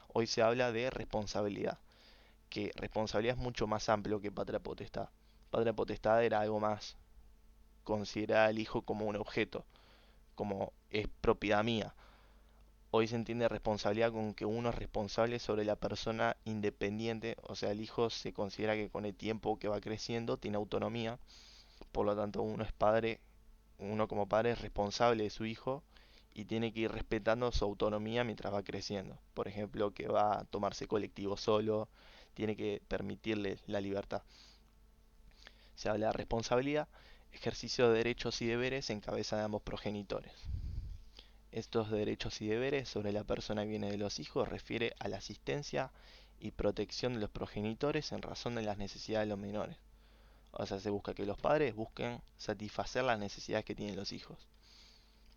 Hoy se habla de responsabilidad, que responsabilidad es mucho más amplio que patria potestad. Patria potestad era algo más, considerar al hijo como un objeto, como es propiedad mía. Hoy se entiende responsabilidad con que uno es responsable sobre la persona independiente, o sea, el hijo se considera que con el tiempo que va creciendo tiene autonomía, por lo tanto uno es padre, uno como padre es responsable de su hijo y tiene que ir respetando su autonomía mientras va creciendo. Por ejemplo, que va a tomarse colectivo solo, tiene que permitirle la libertad. Se habla de responsabilidad, ejercicio de derechos y deberes en cabeza de ambos progenitores. Estos derechos y deberes sobre la persona que viene de los hijos refiere a la asistencia y protección de los progenitores en razón de las necesidades de los menores. O sea, se busca que los padres busquen satisfacer las necesidades que tienen los hijos.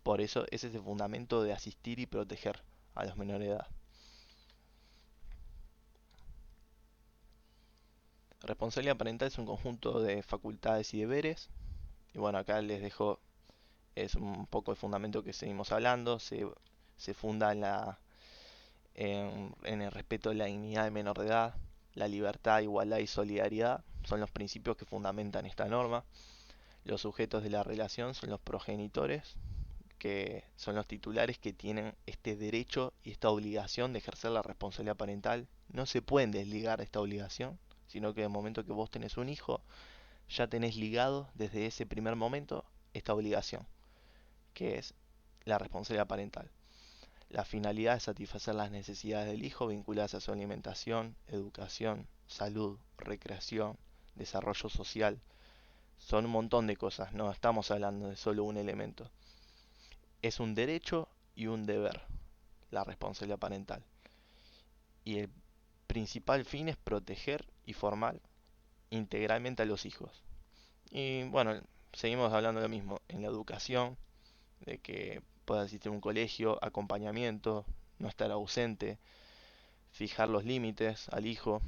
Por eso ese es el fundamento de asistir y proteger a los menores de edad. Responsabilidad parental es un conjunto de facultades y deberes. Y bueno, acá les dejo, es un poco el fundamento que seguimos hablando. Se funda en el respeto de la dignidad del menor de edad, la libertad, igualdad y solidaridad. Son los principios que fundamentan esta norma. Los sujetos de la relación son los progenitores, que son los titulares que tienen este derecho y esta obligación de ejercer la responsabilidad parental. No se pueden desligar de esta obligación, sino que en el momento que vos tenés un hijo, ya tenés ligado desde ese primer momento esta obligación, que es la responsabilidad parental. La finalidad es satisfacer las necesidades del hijo vinculadas a su alimentación, educación, salud, recreación, desarrollo social. Son un montón de cosas, no estamos hablando de solo un elemento. Es un derecho y un deber, la responsabilidad parental. Y el principal fin es proteger y formar integralmente a los hijos. Y bueno, seguimos hablando de lo mismo, en la educación, de que pueda asistir a un colegio, acompañamiento, no estar ausente, fijar los límites al hijo,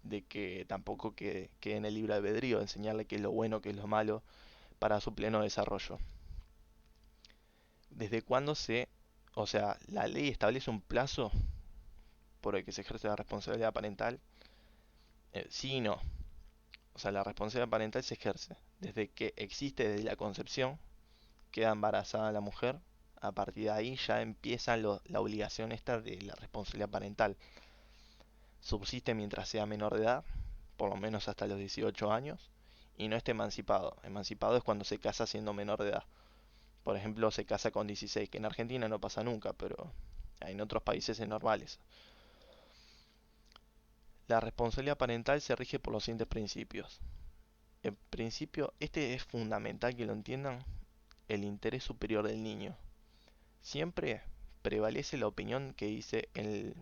de que tampoco quede en el libre albedrío, enseñarle qué es lo bueno, qué es lo malo, para su pleno desarrollo. ¿Desde cuándo o sea, la ley establece un plazo por el que se ejerce la responsabilidad parental? Sí y no. O sea, la responsabilidad parental se ejerce desde que existe, desde la concepción, queda embarazada la mujer, a partir de ahí ya empieza la obligación esta de la responsabilidad parental. Subsiste mientras sea menor de edad, por lo menos hasta los 18 años, y no esté emancipado. Emancipado es cuando se casa siendo menor de edad. Por ejemplo, se casa con 16, que en Argentina no pasa nunca, pero en otros países es normal eso. La responsabilidad parental se rige por los siguientes principios. En principio, este es fundamental que lo entiendan, el interés superior del niño. Siempre prevalece la opinión que dice el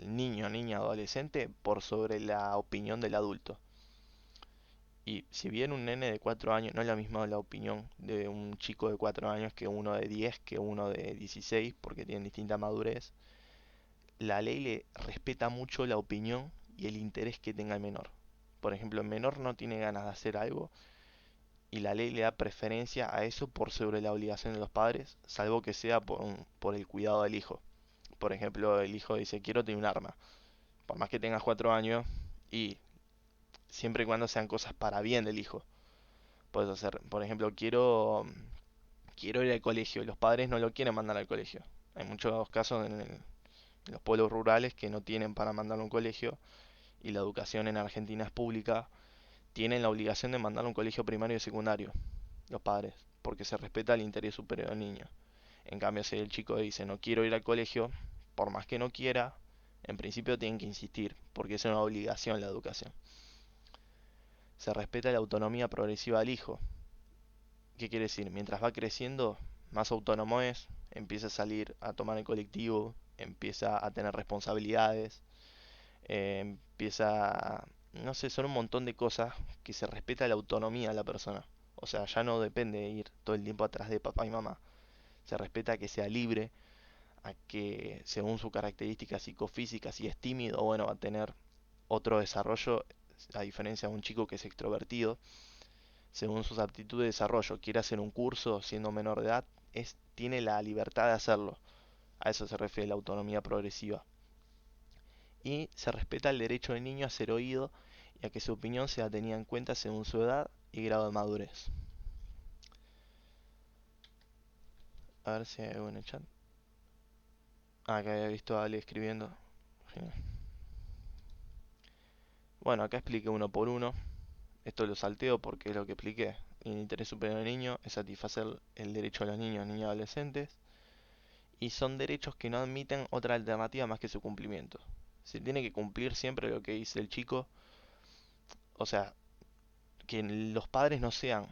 niño, niña, adolescente por sobre la opinión del adulto. Y si bien un nene de 4 años no es la misma la opinión de un chico de 4 años que uno de 10, que uno de 16, porque tienen distinta madurez, la ley le respeta mucho la opinión y el interés que tenga el menor. Por ejemplo, el menor no tiene ganas de hacer algo y la ley le da preferencia a eso por sobre la obligación de los padres, salvo que sea por el cuidado del hijo. Por ejemplo, el hijo dice, quiero tener un arma. Por más que tengas 4 años, y siempre y cuando sean cosas para bien del hijo. Puedes hacer, por ejemplo, quiero ir al colegio, y los padres no lo quieren mandar al colegio. Hay muchos casos en los pueblos rurales que no tienen para mandarlo a un colegio, y la educación en Argentina es pública, tienen la obligación de mandarlo a un colegio primario y secundario, los padres, porque se respeta el interés superior del niño. En cambio, si el chico dice no quiero ir al colegio, por más que no quiera, en principio tienen que insistir, porque es una obligación la educación. Se respeta la autonomía progresiva del hijo. ¿Qué quiere decir? Mientras va creciendo, más autónomo es, empieza a salir a tomar el colectivo, empieza a tener responsabilidades, no sé, son un montón de cosas que se respeta la autonomía de la persona. O sea, ya no depende de ir todo el tiempo atrás de papá y mamá. Se respeta que sea libre, a que según sus características psicofísicas, si es tímido, bueno, va a tener otro desarrollo, a diferencia de un chico que es extrovertido, según sus aptitudes de desarrollo, quiere hacer un curso siendo menor de edad, tiene la libertad de hacerlo. A eso se refiere la autonomía progresiva. y se respeta el derecho del niño a ser oído y a que su opinión sea tenida en cuenta según su edad y grado de madurez. A ver si hay algo en el chat. Ah, que había visto a Ale escribiendo. Genial. Bueno, acá expliqué uno por uno. Esto lo salteo porque es lo que expliqué. El interés superior del niño es satisfacer el derecho de los niños, niñas y adolescentes. Y son derechos que no admiten otra alternativa más que su cumplimiento. Se tiene que cumplir siempre lo que dice el chico. O sea, que los padres no sean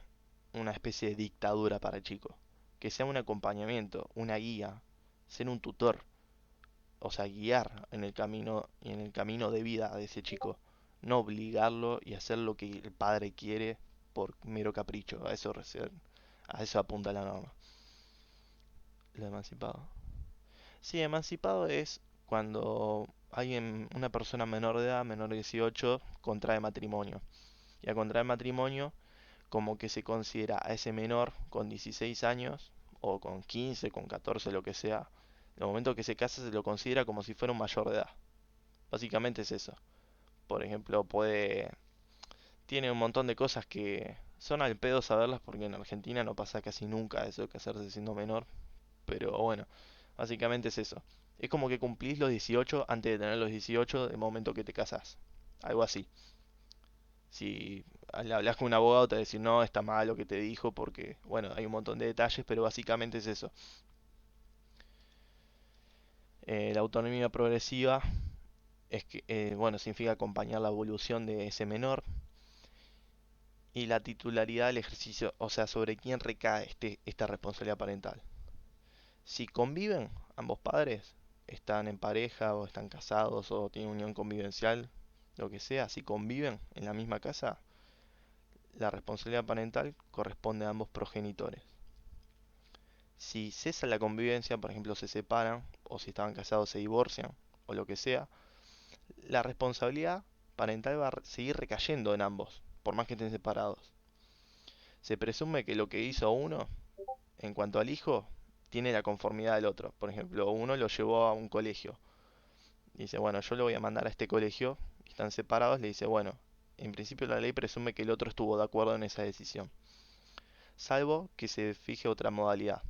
una especie de dictadura para el chico. Que sea un acompañamiento, una guía, ser un tutor. O sea, guiar en el camino y en el camino de vida de ese chico. No obligarlo y hacer lo que el padre quiere por mero capricho. A eso apunta la norma. Lo emancipado. Sí, emancipado es cuando alguien, una persona menor de edad, menor de 18, contrae matrimonio. Y a contraer matrimonio, como que se considera a ese menor con 16 años, o con 15, con 14, lo que sea. En el momento que se casa se lo considera como si fuera un mayor de edad. Básicamente es eso. Por ejemplo, tiene un montón de cosas que son al pedo saberlas porque en Argentina no pasa casi nunca eso de casarse siendo menor. Pero bueno, básicamente es eso. Es como que cumplís los 18 antes de tener los 18 del momento que te casás. Algo así. Si le hablas con un abogado te va a decir no, está mal lo que te dijo porque, bueno, hay un montón de detalles, pero básicamente es eso. La autonomía progresiva es que, bueno, significa acompañar la evolución de ese menor y la titularidad del ejercicio, o sea, sobre quién recae esta responsabilidad parental. Si conviven ambos padres, están en pareja o están casados o tienen unión convivencial, lo que sea, si conviven en la misma casa, la responsabilidad parental corresponde a ambos progenitores. Si cesa la convivencia, por ejemplo, se separan o si estaban casados se divorcian o lo que sea, la responsabilidad parental va a seguir recayendo en ambos, por más que estén separados. Se presume que lo que hizo uno, en cuanto al hijo, tiene la conformidad del otro. Por ejemplo, uno lo llevó a un colegio. Dice, bueno, yo lo voy a mandar a este colegio. Y están separados. Le dice, bueno, en principio la ley presume que el otro estuvo de acuerdo en esa decisión. Salvo que se fije otra modalidad.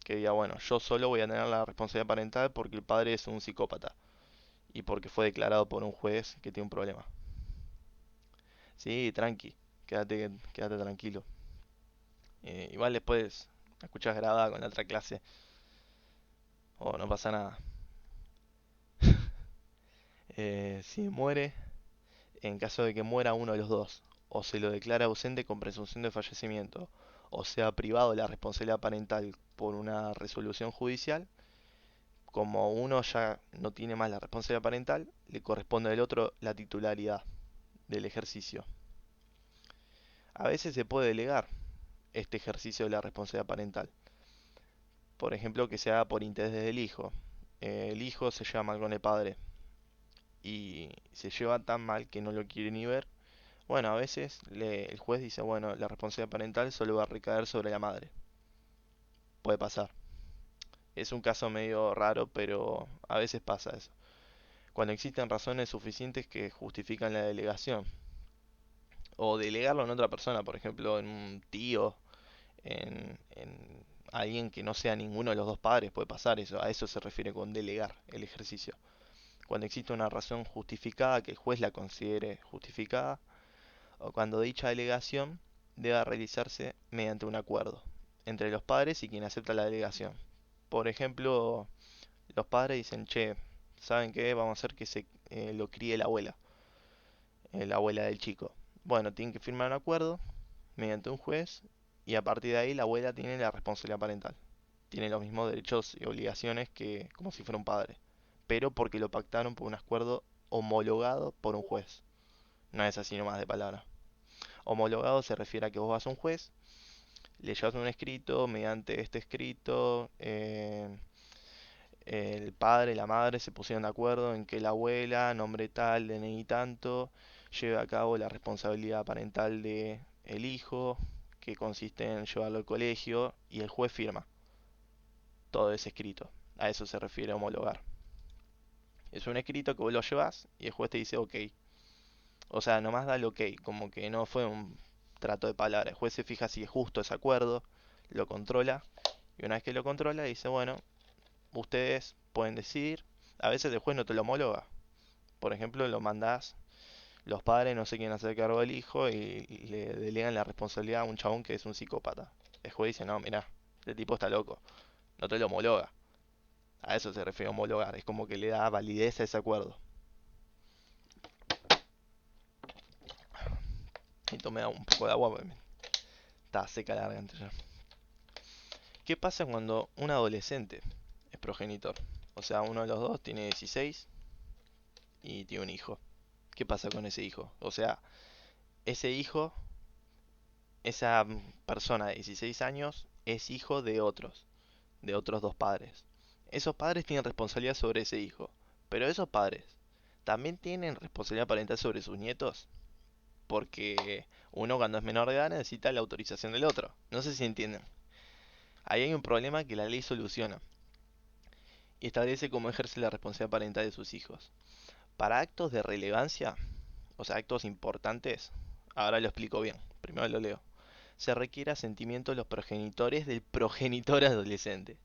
Que diga, bueno, yo solo voy a tener la responsabilidad parental porque el padre es un psicópata. Y porque fue declarado por un juez que tiene un problema. Sí, tranqui. Quédate tranquilo. Igual después la escuchas grabada con la otra clase. O no pasa nada. Si muere, en caso de que muera uno de los dos, o se lo declara ausente con presunción de fallecimiento, o sea privado de la responsabilidad parental por una resolución judicial, como uno ya no tiene más la responsabilidad parental, le corresponde al otro la titularidad del ejercicio. A veces se puede delegar este ejercicio de la responsabilidad parental. Por ejemplo, que se haga por interés del hijo. El hijo se lleva mal con el padre y se lleva tan mal que no lo quiere ni ver. Bueno, a veces el juez dice, bueno, la responsabilidad parental solo va a recaer sobre la madre. Puede pasar. Es un caso medio raro, pero a veces pasa eso. Cuando existen razones suficientes que justifican la delegación. O delegarlo en otra persona, por ejemplo, en un tío, en alguien que no sea ninguno de los dos padres, puede pasar eso. A eso se refiere con delegar el ejercicio. Cuando existe una razón justificada, que el juez la considere justificada, o cuando dicha delegación deba realizarse mediante un acuerdo entre los padres y quien acepta la delegación. Por ejemplo, los padres dicen, che, ¿saben qué? Vamos a hacer que lo críe la abuela del chico. Bueno, tienen que firmar un acuerdo mediante un juez y a partir de ahí la abuela tiene la responsabilidad parental. Tiene los mismos derechos y obligaciones que como si fuera un padre, pero porque lo pactaron por un acuerdo homologado por un juez. No es así nomás de palabra. Homologado se refiere a que vos vas a un juez, le llevas un escrito, mediante este escrito el padre y la madre se pusieron de acuerdo en que la abuela, nombre tal, DNI tanto, lleve a cabo la responsabilidad parental de el hijo, que consiste en llevarlo al colegio, y el juez firma todo ese escrito. A eso se refiere homologar. Es un escrito que vos lo llevas y el juez te dice ok. O sea, nomás da el ok, como que no fue un trato de palabra. El juez se fija si es justo ese acuerdo, lo controla, y una vez que lo controla dice, bueno, ustedes pueden decidir. A veces el juez no te lo homologa. Por ejemplo, lo mandás, los padres no se quieren hacer cargo del hijo y le delegan la responsabilidad a un chabón que es un psicópata. El juez dice, no, mirá, este tipo está loco, no te lo homologa. A eso se refiere a homologar, es como que le da validez a ese acuerdo. Y tomé un poco de agua porque me está seca la garganta ya. ¿Qué pasa cuando un adolescente es progenitor? O sea, uno de los dos tiene 16 y tiene un hijo. ¿Qué pasa con ese hijo? O sea, ese hijo, esa persona de 16 años es hijo de otros dos padres. Esos padres tienen responsabilidad sobre ese hijo, pero esos padres también tienen responsabilidad parental sobre sus nietos, porque uno cuando es menor de edad necesita la autorización del otro. No sé si entienden. Ahí hay un problema que la ley soluciona y establece cómo ejerce la responsabilidad parental de sus hijos. Para actos de relevancia, o sea, actos importantes, ahora lo explico bien, primero lo leo. Se requiere asentimiento de los progenitores del progenitor adolescente.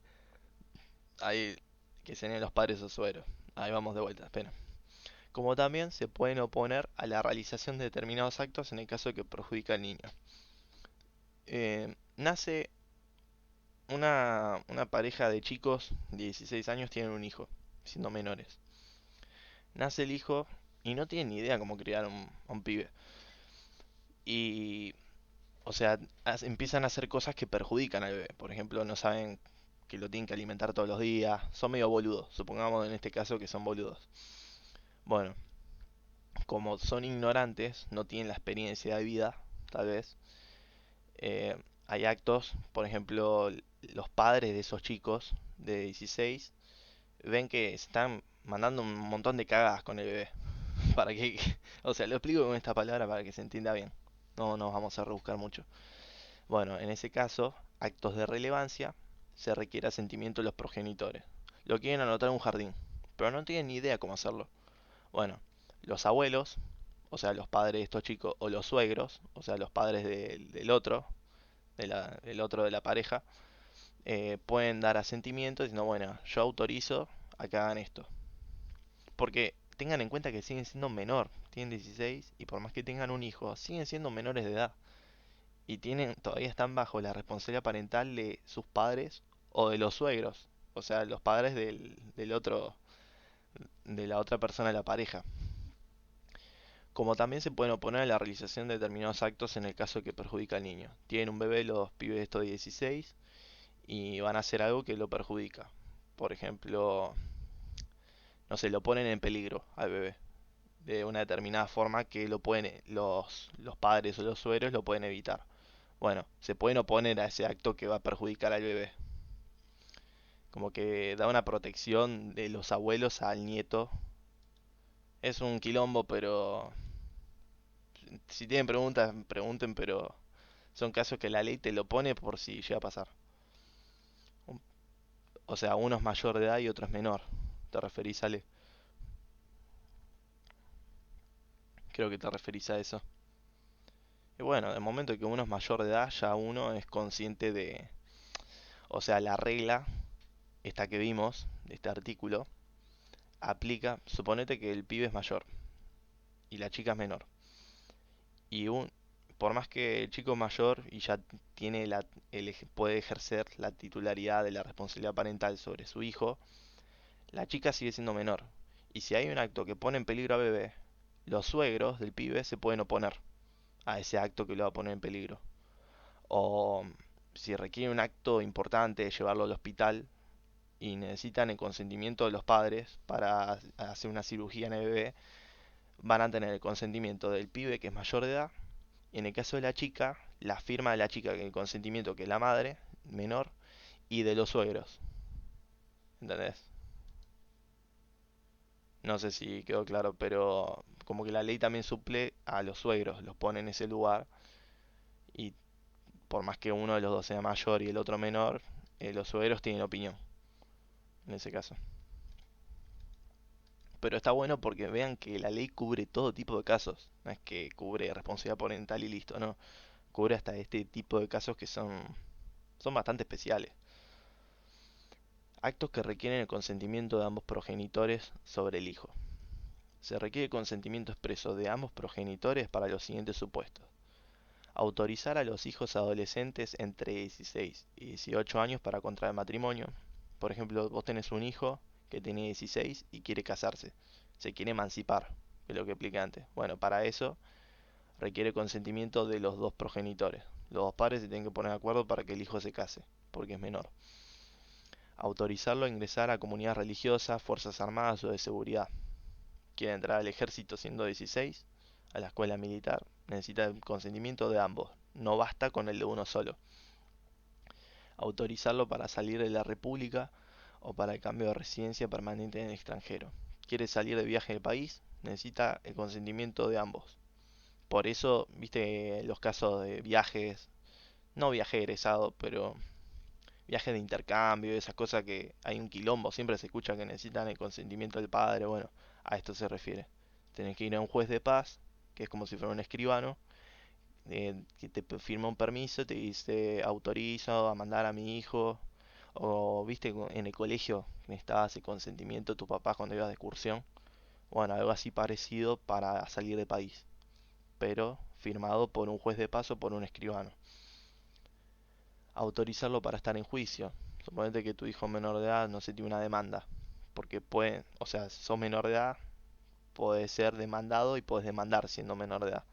Ahí, que serían los padres o suegros. Ahí vamos de vuelta, espera. Como también se pueden oponer a la realización de determinados actos en el caso de que perjudica al niño. Nace una pareja de chicos de 16 años, tienen un hijo, siendo menores. Nace el hijo y no tienen ni idea cómo criar a un pibe. Y, o sea, empiezan a hacer cosas que perjudican al bebé. Por ejemplo, no saben que lo tienen que alimentar todos los días. Son medio boludos. Supongamos en este caso que son boludos. Bueno, como son ignorantes, no tienen la experiencia de vida, tal vez. Hay actos, por ejemplo, los padres de esos chicos de 16 ven que se están mandando un montón de cagadas con el bebé. Para que, o sea, lo explico con esta palabra para que se entienda bien. No nos vamos a rebuscar mucho. Bueno, en ese caso, actos de relevancia, se requiere asentimiento de los progenitores. Lo quieren anotar en un jardín, pero no tienen ni idea cómo hacerlo. Bueno, los abuelos, o sea, los padres de estos chicos, o los suegros, o sea, los padres del otro, del otro de la pareja, pueden dar asentimiento diciendo, bueno, yo autorizo a que hagan esto. Porque tengan en cuenta que siguen siendo menor, tienen 16 y por más que tengan un hijo, siguen siendo menores de edad y todavía están bajo la responsabilidad parental de sus padres o de los suegros, o sea, los padres del otro, de la otra persona de la pareja. Como también se pueden oponer a la realización de determinados actos en el caso que perjudica al niño. Tienen un bebé los pibes estos de 16 y van a hacer algo que lo perjudica. Por ejemplo, no sé, lo ponen en peligro al bebé de una determinada forma que los padres o los suegros lo pueden evitar. Bueno, se pueden oponer a ese acto que va a perjudicar al bebé. Como que da una protección de los abuelos al nieto. Es un quilombo, pero si tienen preguntas, pregunten, pero son casos que la ley te lo pone por si llega a pasar. O sea, uno es mayor de edad y otro es menor. ¿Te referís, Ale? Creo que te referís a eso. Y bueno, de momento que uno es mayor de edad, ya uno es consciente de... O sea, la regla, esta que vimos, de este artículo, aplica, suponete que el pibe es mayor y la chica es menor. Y por más que el chico es mayor y ya tiene puede ejercer la titularidad de la responsabilidad parental sobre su hijo, la chica sigue siendo menor. Y si hay un acto que pone en peligro a bebé, los suegros del pibe se pueden oponer a ese acto que lo va a poner en peligro. O si requiere un acto importante, llevarlo al hospital y necesitan el consentimiento de los padres para hacer una cirugía en el bebé, van a tener el consentimiento del pibe que es mayor de edad y en el caso de la chica, la firma de la chica, que el consentimiento que es la madre, menor, y de los suegros. ¿Entendés? No sé si quedó claro, pero como que la ley también suple a los suegros, los pone en ese lugar y por más que uno de los dos sea mayor y el otro menor, los suegros tienen opinión en ese caso. Pero está bueno porque vean que la ley cubre todo tipo de casos. No es que cubre responsabilidad parental y listo, no. Cubre hasta este tipo de casos que son bastante especiales. Actos que requieren el consentimiento de ambos progenitores sobre el hijo. Se requiere consentimiento expreso de ambos progenitores para los siguientes supuestos. Autorizar a los hijos adolescentes entre 16 y 18 años para contraer matrimonio. Por ejemplo, vos tenés un hijo que tiene 16 y quiere casarse. Se quiere emancipar, que es lo que expliqué antes. Bueno, para eso requiere consentimiento de los dos progenitores. Los dos padres se tienen que poner de acuerdo para que el hijo se case, porque es menor. Autorizarlo a ingresar a comunidades religiosas, fuerzas armadas o de seguridad. Quiere entrar al ejército siendo 16, a la escuela militar. Necesita el consentimiento de ambos. No basta con el de uno solo. Autorizarlo para salir de la República o para el cambio de residencia permanente en el extranjero. Quiere salir de viaje del país, necesita el consentimiento de ambos. Por eso, viste los casos de viajes, no viaje egresado, pero viajes de intercambio, esas cosas que hay un quilombo, siempre se escucha que necesitan el consentimiento del padre, bueno, a esto se refiere. Tenés que ir a un juez de paz, que es como si fuera un escribano, que te firma un permiso, te dice autorizo a mandar a mi hijo, o viste en el colegio necesitabas el consentimiento de tu papá cuando ibas de excursión, bueno, algo así parecido para salir de país, pero firmado por un juez de paz o por un escribano. Autorizarlo para estar en juicio. Suponete que tu hijo menor de edad no se tiene una demanda, porque puede, o sea, si sos menor de edad, puede ser demandado y puedes demandar siendo menor de edad.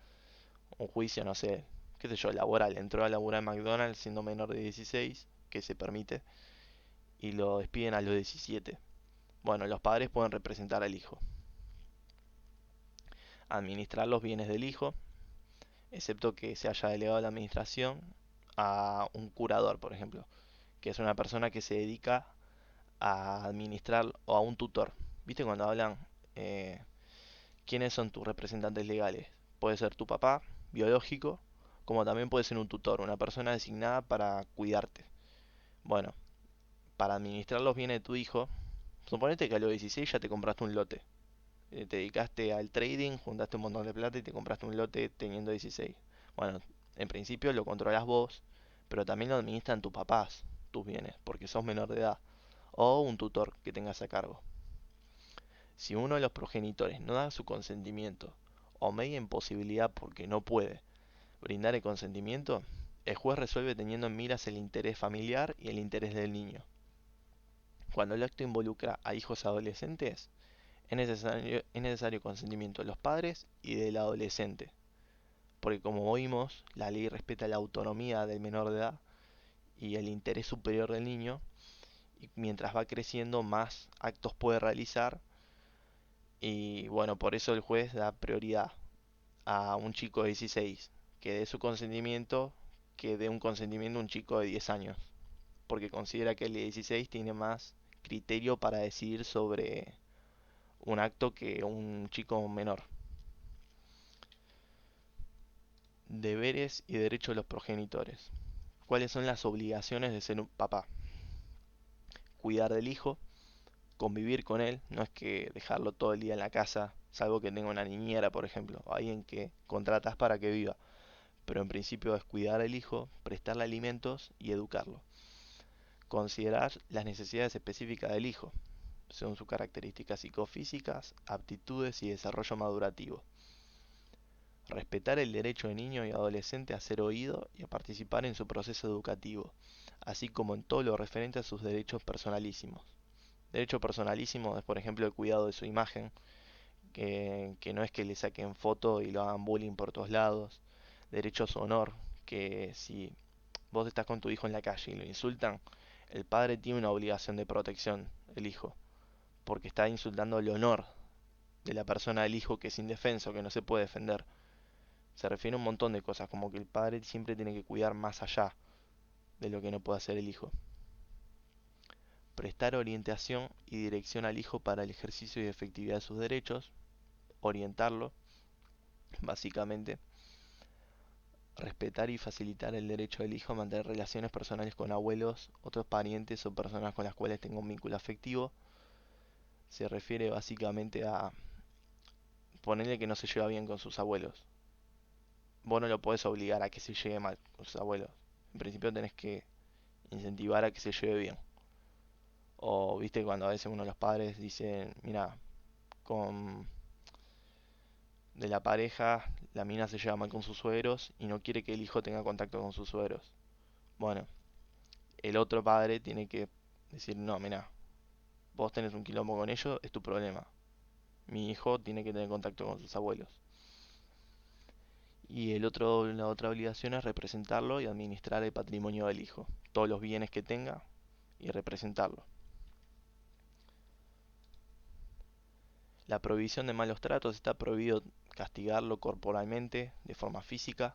Un juicio, no sé, qué sé yo, laboral. Entró a laburar en McDonald's siendo menor de 16, que se permite, y lo despiden a los 17. Bueno, los padres pueden representar al hijo. Administrar los bienes del hijo, excepto que se haya delegado la administración a un curador, por ejemplo, que es una persona que se dedica a administrar o a un tutor. ¿Viste cuando hablan eh, quiénes son tus representantes legales? Puede ser tu papá biológico, como también puede ser un tutor, una persona designada para cuidarte. Bueno, para administrar los bienes de tu hijo, suponete que a los 16 ya te compraste un lote. Te dedicaste al trading, juntaste un montón de plata y te compraste un lote teniendo 16. Bueno, en principio lo controlas vos, pero también lo administran tus papás, tus bienes, porque sos menor de edad, o un tutor que tengas a cargo. Si uno de los progenitores no da su consentimiento o media imposibilidad porque no puede brindar el consentimiento, el juez resuelve teniendo en miras el interés familiar y el interés del niño. Cuando el acto involucra a hijos adolescentes, es necesario consentimiento de los padres y del adolescente, porque como oímos, la ley respeta la autonomía del menor de edad y el interés superior del niño, y mientras va creciendo más actos puede realizar, y bueno, por eso el juez da prioridad a un chico de 16 que dé su consentimiento que dé un consentimiento a un chico de 10 años, porque considera que el de 16 tiene más criterio para decidir sobre un acto que un chico menor. Deberes y derechos de los progenitores. ¿Cuáles son las obligaciones de ser un papá? Cuidar del hijo, convivir con él, no es que dejarlo todo el día en la casa, salvo que tenga una niñera, por ejemplo, o alguien que contratas para que viva. Pero en principio es cuidar al hijo, prestarle alimentos y educarlo. Considerar las necesidades específicas del hijo, según sus características psicofísicas, aptitudes y desarrollo madurativo. Respetar el derecho de niño y adolescente a ser oído y a participar en su proceso educativo, así como en todo lo referente a sus derechos personalísimos. Derecho personalísimo es, por ejemplo, el cuidado de su imagen, que no es que le saquen foto y lo hagan bullying por todos lados. Derecho a su honor, que si vos estás con tu hijo en la calle y lo insultan, el padre tiene una obligación de protección, el hijo, porque está insultando el honor de la persona del hijo que es indefenso, que no se puede defender. Se refiere a un montón de cosas, como que el padre siempre tiene que cuidar más allá de lo que no puede hacer el hijo. Prestar orientación y dirección al hijo para el ejercicio y efectividad de sus derechos, orientarlo, básicamente. Respetar y facilitar el derecho del hijo a mantener relaciones personales con abuelos, otros parientes o personas con las cuales tenga un vínculo afectivo. se refiere básicamente a ponerle que no se lleva bien con sus abuelos. Vos no lo podés obligar a que se lleve mal con sus abuelos. En principio tenés que incentivar a que se lleve bien. O viste cuando a veces uno de los padres dice, mira, con de la pareja, la mina se lleva mal con sus suegros y no quiere que el hijo tenga contacto con sus suegros. Bueno, el otro padre tiene que decir, no, mira, vos tenés un quilombo con ellos, es tu problema. Mi hijo tiene que tener contacto con sus abuelos. Y la otra obligación es representarlo y administrar el patrimonio del hijo, todos los bienes que tenga y representarlo. La prohibición de malos tratos: está prohibido castigarlo corporalmente, de forma física,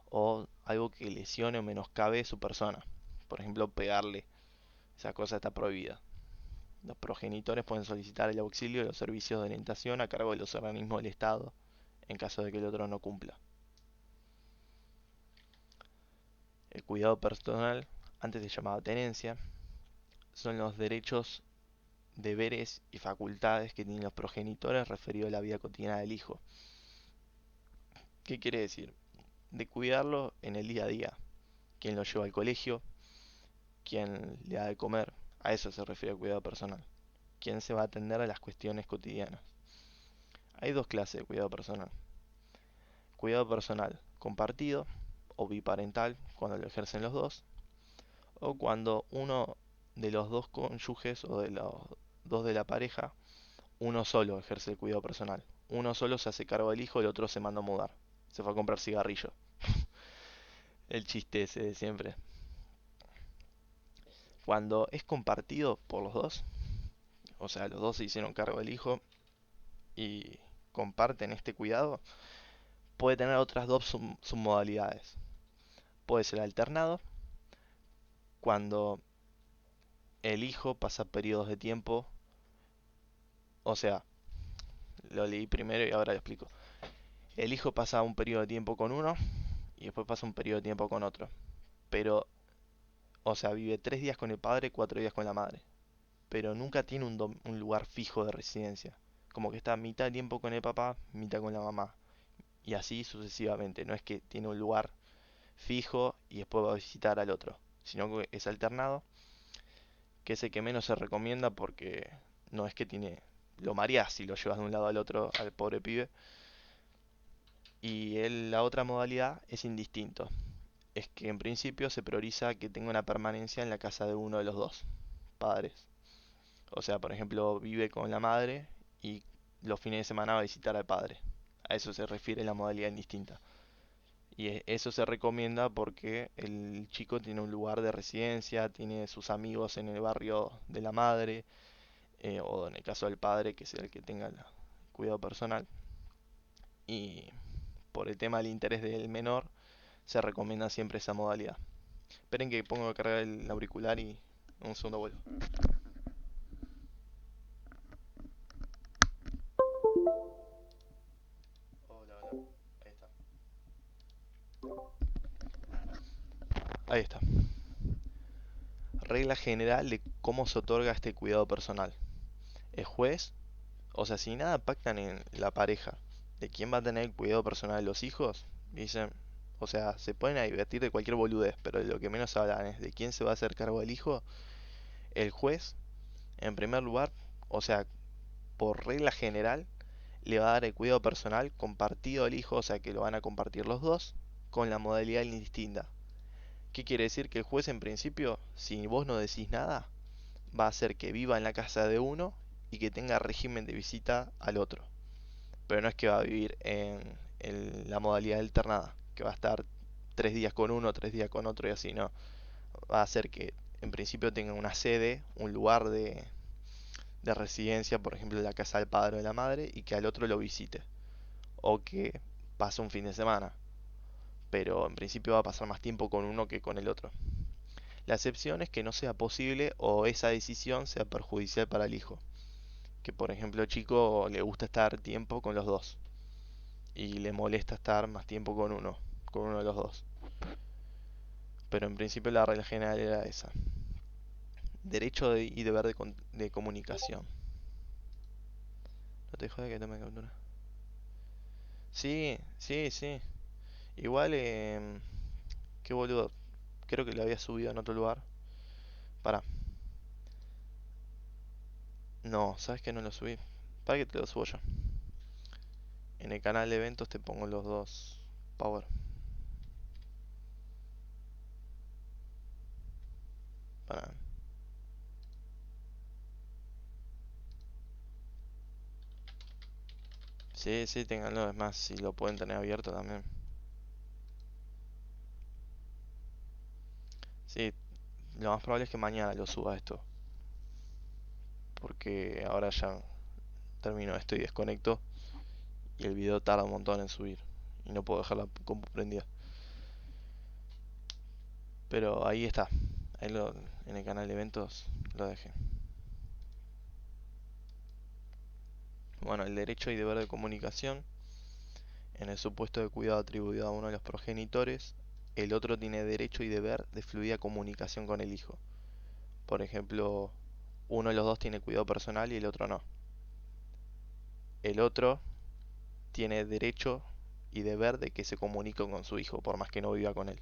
o algo que lesione o menoscabe su persona. Por ejemplo, pegarle. Esa cosa está prohibida. Los progenitores pueden solicitar el auxilio de los servicios de orientación a cargo de los organismos del Estado en caso de que el otro no cumpla. El cuidado personal, antes se llamaba tenencia, son los derechos, deberes y facultades que tienen los progenitores referidos a la vida cotidiana del hijo. ¿Qué quiere decir? De cuidarlo en el día a día. Quién lo lleva al colegio, quién le da de comer. A eso se refiere el cuidado personal. Quién se va a atender a las cuestiones cotidianas. Hay dos clases de cuidado personal. Cuidado personal compartido o biparental, cuando lo ejercen los dos, o cuando uno de los dos cónyuges o de los dos de la pareja, uno solo ejerce el cuidado personal. Uno solo se hace cargo del hijo, el otro se manda a mudar. Se fue a comprar cigarrillo. El chiste ese de siempre. Cuando es compartido por los dos, o sea, los dos se hicieron cargo del hijo y comparten este cuidado, puede tener otras dos submodalidades. Puede ser alternado, cuando el hijo pasa periodos de tiempo, o sea, lo leí primero y ahora lo explico. El hijo pasa un periodo de tiempo con uno y después pasa un periodo de tiempo con otro. Pero, o sea, vive 3 días con el padre, 4 días con la madre. Pero nunca tiene un lugar fijo de residencia. Como que está mitad de tiempo con el papá, mitad con la mamá. Y así sucesivamente. No es que tiene un lugar fijo y después va a visitar al otro. Sino que es alternado, que es el que menos se recomienda porque no es que tiene... Lo mareás si lo llevas de un lado al otro al pobre pibe. Y la otra modalidad es indistinto. Es que en principio se prioriza que tenga una permanencia en la casa de uno de los dos padres. O sea, por ejemplo, vive con la madre y los fines de semana va a visitar al padre. A eso se refiere la modalidad indistinta. Y eso se recomienda porque el chico tiene un lugar de residencia, tiene sus amigos en el barrio de la madre, o en el caso del padre, que sea el que tenga el cuidado personal. Y por el tema del interés del menor, se recomienda siempre esa modalidad. Esperen que pongo a cargar el auricular y un segundo vuelvo. Hola, hola. Ahí está. Ahí está. Regla general de cómo se otorga este cuidado personal. El juez, o sea, si nada pactan en la pareja de quién va a tener el cuidado personal de los hijos, dicen, o sea, se pueden a divertir de cualquier boludez, pero de lo que menos hablan es de quién se va a hacer cargo del hijo. El juez, en primer lugar, o sea, por regla general, le va a dar el cuidado personal compartido al hijo, o sea que lo van a compartir los dos, con la modalidad indistinta. ¿Qué quiere decir? Que el juez en principio, si vos no decís nada, va a hacer que viva en la casa de uno y que tenga régimen de visita al otro. Pero no es que va a vivir en la modalidad alternada, que va a estar 3 días con uno, 3 días con otro y así, no. Va a hacer que en principio tenga una sede, un lugar de residencia, por ejemplo, en la casa del padre o de la madre, y que al otro lo visite. O que pase un fin de semana. Pero en principio va a pasar más tiempo con uno que con el otro. La excepción es que no sea posible o esa decisión sea perjudicial para el hijo. Que por ejemplo el chico le gusta estar tiempo con los dos y le molesta estar más tiempo con uno de los dos. Pero en principio la regla general era esa. Derecho y deber de comunicación. No te jode que tome captura. Sí, sí, sí. Igual, qué boludo. Creo que lo había subido en otro lugar. Para. No, ¿sabes que no lo subí? Para que te lo subo yo. En el canal de eventos te pongo los dos power. Para. Sí, sí, ténganlo. Es más, si lo pueden tener abierto también. Sí, lo más probable es que mañana lo suba esto. Porque ahora ya termino esto y desconecto. Y el video tarda un montón en subir. Y no puedo dejar la compu prendida. Pero ahí está. En el canal de eventos lo dejé. Bueno, el derecho y deber de comunicación. En el supuesto de cuidado atribuido a uno de los progenitores, el otro tiene derecho y deber de fluida comunicación con el hijo. Por ejemplo, uno de los dos tiene cuidado personal y el otro no. El otro tiene derecho y deber de que se comunique con su hijo, por más que no viva con él.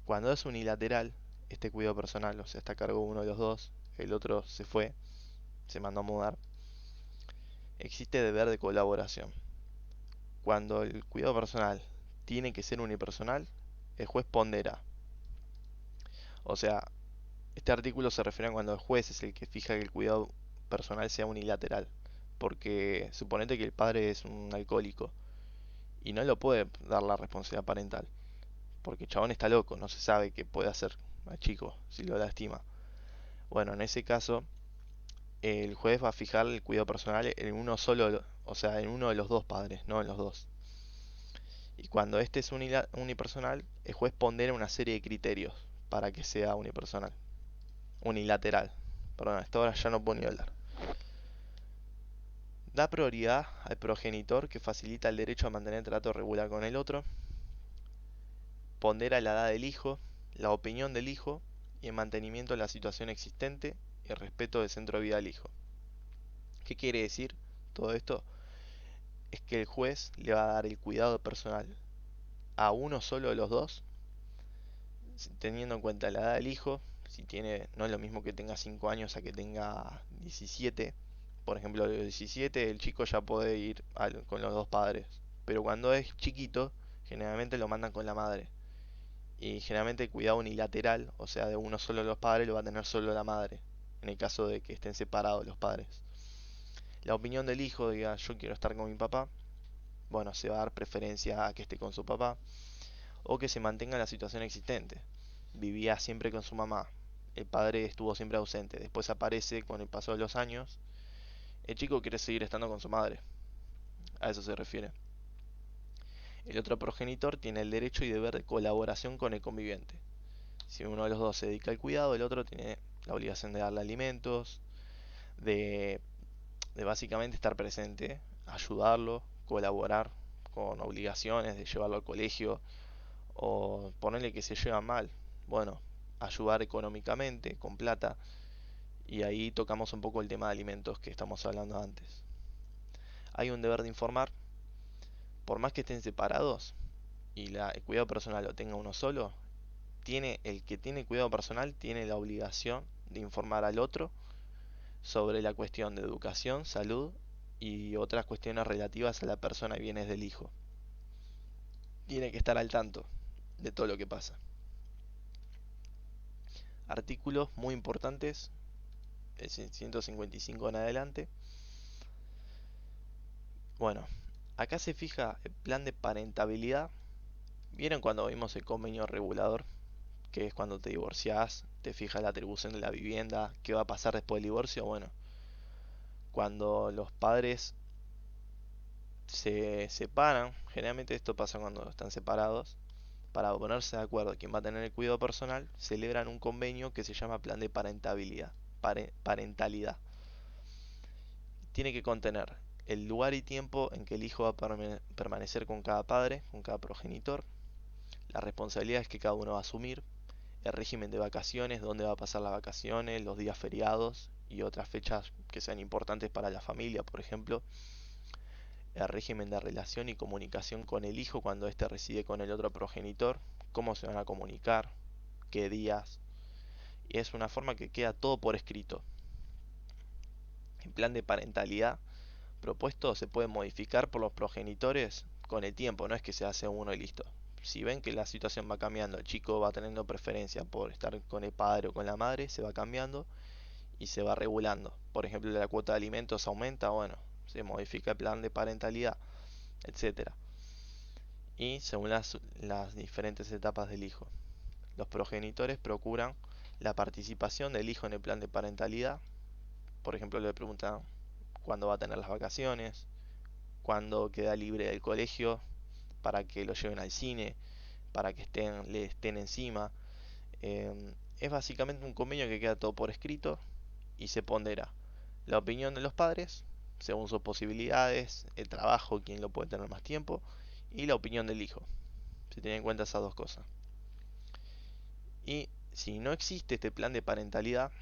Cuando es unilateral, este cuidado personal, o sea, está a cargo uno de los dos, el otro se fue, se mandó a mudar, existe deber de colaboración. Cuando el cuidado personal tiene que ser unipersonal, el juez pondera. O sea, este artículo se refiere a cuando el juez es el que fija que el cuidado personal sea unilateral. Porque suponete que el padre es un alcohólico y no lo puede dar la responsabilidad parental. Porque el chabón está loco, no se sabe qué puede hacer al chico si lo lastima. Bueno, en ese caso, el juez va a fijar el cuidado personal en uno solo, o sea, en uno de los dos padres, no en los dos. Y cuando este es unipersonal, el juez pondera una serie de criterios para que sea unipersonal. Unilateral. Perdón, hasta ahora ya no puedo ni hablar. Da prioridad al progenitor que facilita el derecho a mantener trato regular con el otro. Pondera la edad del hijo, la opinión del hijo y el mantenimiento de la situación existente y el respeto del centro de vida del hijo. ¿Qué quiere decir todo esto? Es que el juez le va a dar el cuidado personal a uno solo de los dos, teniendo en cuenta la edad del hijo. Si tiene, no es lo mismo que tenga 5 años a que tenga 17. Por ejemplo, a los 17 el chico ya puede ir con los dos padres. Pero cuando es chiquito, generalmente lo mandan con la madre. Y generalmente el cuidado unilateral, o sea, de uno solo de los padres, lo va a tener solo la madre. En el caso de que estén separados los padres. La opinión del hijo, diga, yo quiero estar con mi papá. Bueno, se va a dar preferencia a que esté con su papá. O que se mantenga la situación existente. Vivía siempre con su mamá. El padre estuvo siempre ausente. Después aparece con el paso de los años. El chico quiere seguir estando con su madre. A eso se refiere. El otro progenitor tiene el derecho y deber de colaboración con el conviviente. Si uno de los dos se dedica al cuidado, el otro tiene la obligación de darle alimentos, de, de básicamente estar presente, ayudarlo, colaborar con obligaciones de llevarlo al colegio o ponerle que se lleva mal. Bueno, ayudar económicamente, con plata. Y ahí tocamos un poco el tema de alimentos que estamos hablando antes. Hay un deber de informar, por más que estén separados y el cuidado personal lo tenga uno solo, el que tiene cuidado personal tiene la obligación de informar al otro sobre la cuestión de educación, salud y otras cuestiones relativas a la persona y bienes del hijo. Tiene que estar al tanto de todo lo que pasa. Artículos muy importantes, el 155 en adelante. Bueno, acá se fija el plan de parentabilidad. ¿Vieron cuando vimos el convenio regulador? Que es cuando te divorciás, te fija la atribución de la vivienda, qué va a pasar después del divorcio. Bueno, cuando los padres se separan, generalmente esto pasa cuando están separados, para ponerse de acuerdo quién va a tener el cuidado personal, celebran un convenio que se llama plan de parentalidad. Tiene que contener el lugar y tiempo en que el hijo va a permanecer con cada padre, con cada progenitor, las responsabilidades que cada uno va a asumir, el régimen de vacaciones, dónde va a pasar las vacaciones, los días feriados y otras fechas que sean importantes para la familia, por ejemplo, el régimen de relación y comunicación con el hijo cuando éste reside con el otro progenitor, cómo se van a comunicar, qué días, y es una forma que queda todo por escrito. El plan de parentalidad propuesto se puede modificar por los progenitores con el tiempo, no es que se hace uno y listo. Si ven que la situación va cambiando, el chico va teniendo preferencia por estar con el padre o con la madre, se va cambiando y se va regulando. Por ejemplo, la cuota de alimentos aumenta, bueno, se modifica el plan de parentalidad, etcétera. Y según las diferentes etapas del hijo. Los progenitores procuran la participación del hijo en el plan de parentalidad. Por ejemplo, le preguntan cuándo va a tener las vacaciones, cuándo queda libre del colegio para que lo lleven al cine, para que le estén encima. Es básicamente un convenio que queda todo por escrito y se pondera la opinión de los padres, según sus posibilidades, el trabajo, quién lo puede tener más tiempo, y la opinión del hijo. Se tienen en cuenta esas dos cosas. Y si no existe este plan de parentalidad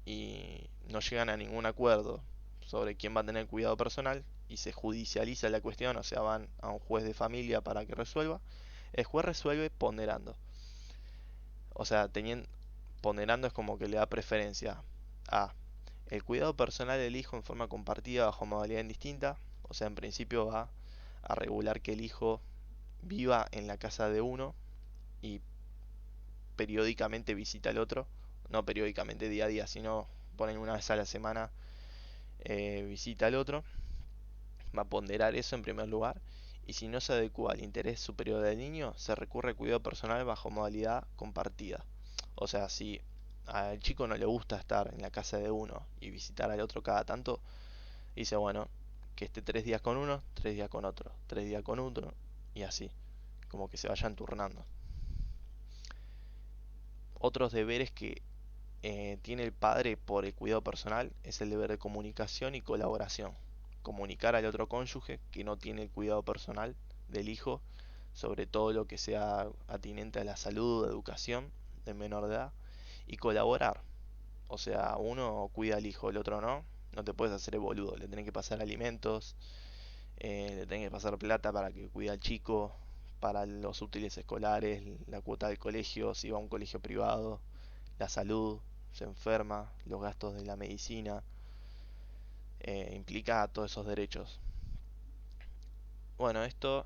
y no llegan a ningún acuerdo sobre quién va a tener cuidado personal y se judicializa la cuestión, o sea, van a un juez de familia para que resuelva, el juez resuelve ponderando. O sea, ponderando es como que le da preferencia a el cuidado personal del hijo en forma compartida bajo modalidad indistinta, o sea, en principio va a regular que el hijo viva en la casa de uno y periódicamente visita al otro, no periódicamente día a día, sino ponen una vez a la semana visita al otro, va a ponderar eso en primer lugar, y si no se adecua al interés superior del niño, se recurre al cuidado personal bajo modalidad compartida. O sea, si al chico no le gusta estar en la casa de uno y visitar al otro cada tanto, dice, bueno, que esté 3 días con uno, 3 días con otro, 3 días con otro, y así, como que se vayan turnando. Otros deberes que tiene el padre por el cuidado personal es el deber de comunicación y colaboración. Comunicar al otro cónyuge que no tiene el cuidado personal del hijo sobre todo lo que sea atinente a la salud o educación del menor de edad y colaborar. O sea, uno cuida al hijo, el otro no. No te puedes hacer el boludo, le tenés que pasar alimentos, le tenés que pasar plata para que cuide al chico, para los útiles escolares, la cuota del colegio, si va a un colegio privado, la salud, se enferma, los gastos de la medicina, implica todos esos derechos. Bueno, esto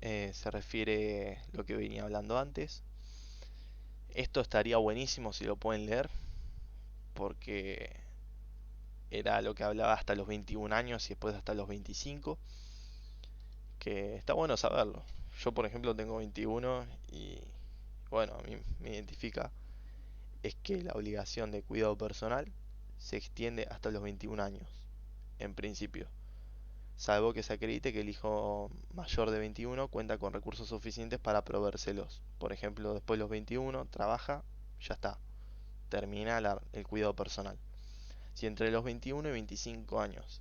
se refiere a lo que venía hablando antes. Esto estaría buenísimo si lo pueden leer, porque era lo que hablaba hasta los 21 años y después hasta los 25, que está bueno saberlo. Yo, por ejemplo, tengo 21 y, bueno, a mí me identifica es que la obligación de cuidado personal se extiende hasta los 21 años, en principio, salvo que se acredite que el hijo mayor de 21 cuenta con recursos suficientes para proveérselos. Por ejemplo, después de los 21 trabaja, ya está, termina el cuidado personal. Si entre los 21 y 25 años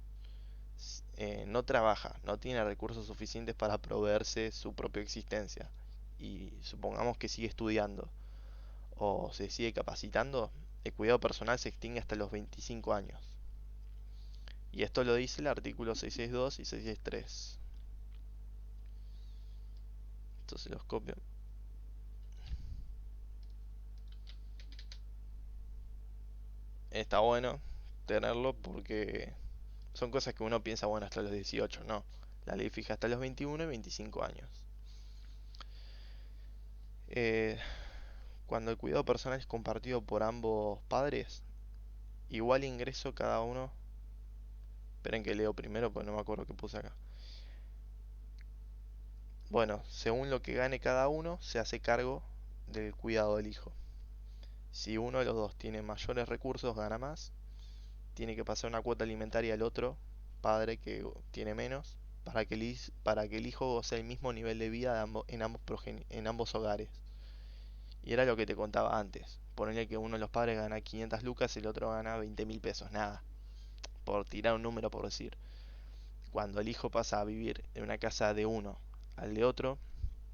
no trabaja, no tiene recursos suficientes para proveerse su propia existencia y supongamos que sigue estudiando o se sigue capacitando, el cuidado personal se extingue hasta los 25 años. Y esto lo dice el artículo 662 y 663. Entonces los copio. Está bueno tenerlo porque son cosas que uno piensa, bueno, hasta los 18. No, la ley fija hasta los 21 y 25 años. Eh, Cuando el cuidado personal es compartido por ambos padres, igual ingreso cada uno. Esperen que leo primero porque no me acuerdo qué puse acá. Bueno, según lo que gane cada uno, se hace cargo del cuidado del hijo. Si uno de los dos tiene mayores recursos, gana más. Tiene que pasar una cuota alimentaria al otro padre que tiene menos para que el hijo goce el mismo nivel de vida en ambos hogares. Y era lo que te contaba antes. Ponerle que uno de los padres gana 500 lucas y el otro gana 20.000 pesos. Nada. Por tirar un número por decir. Cuando el hijo pasa a vivir en una casa de uno al de otro,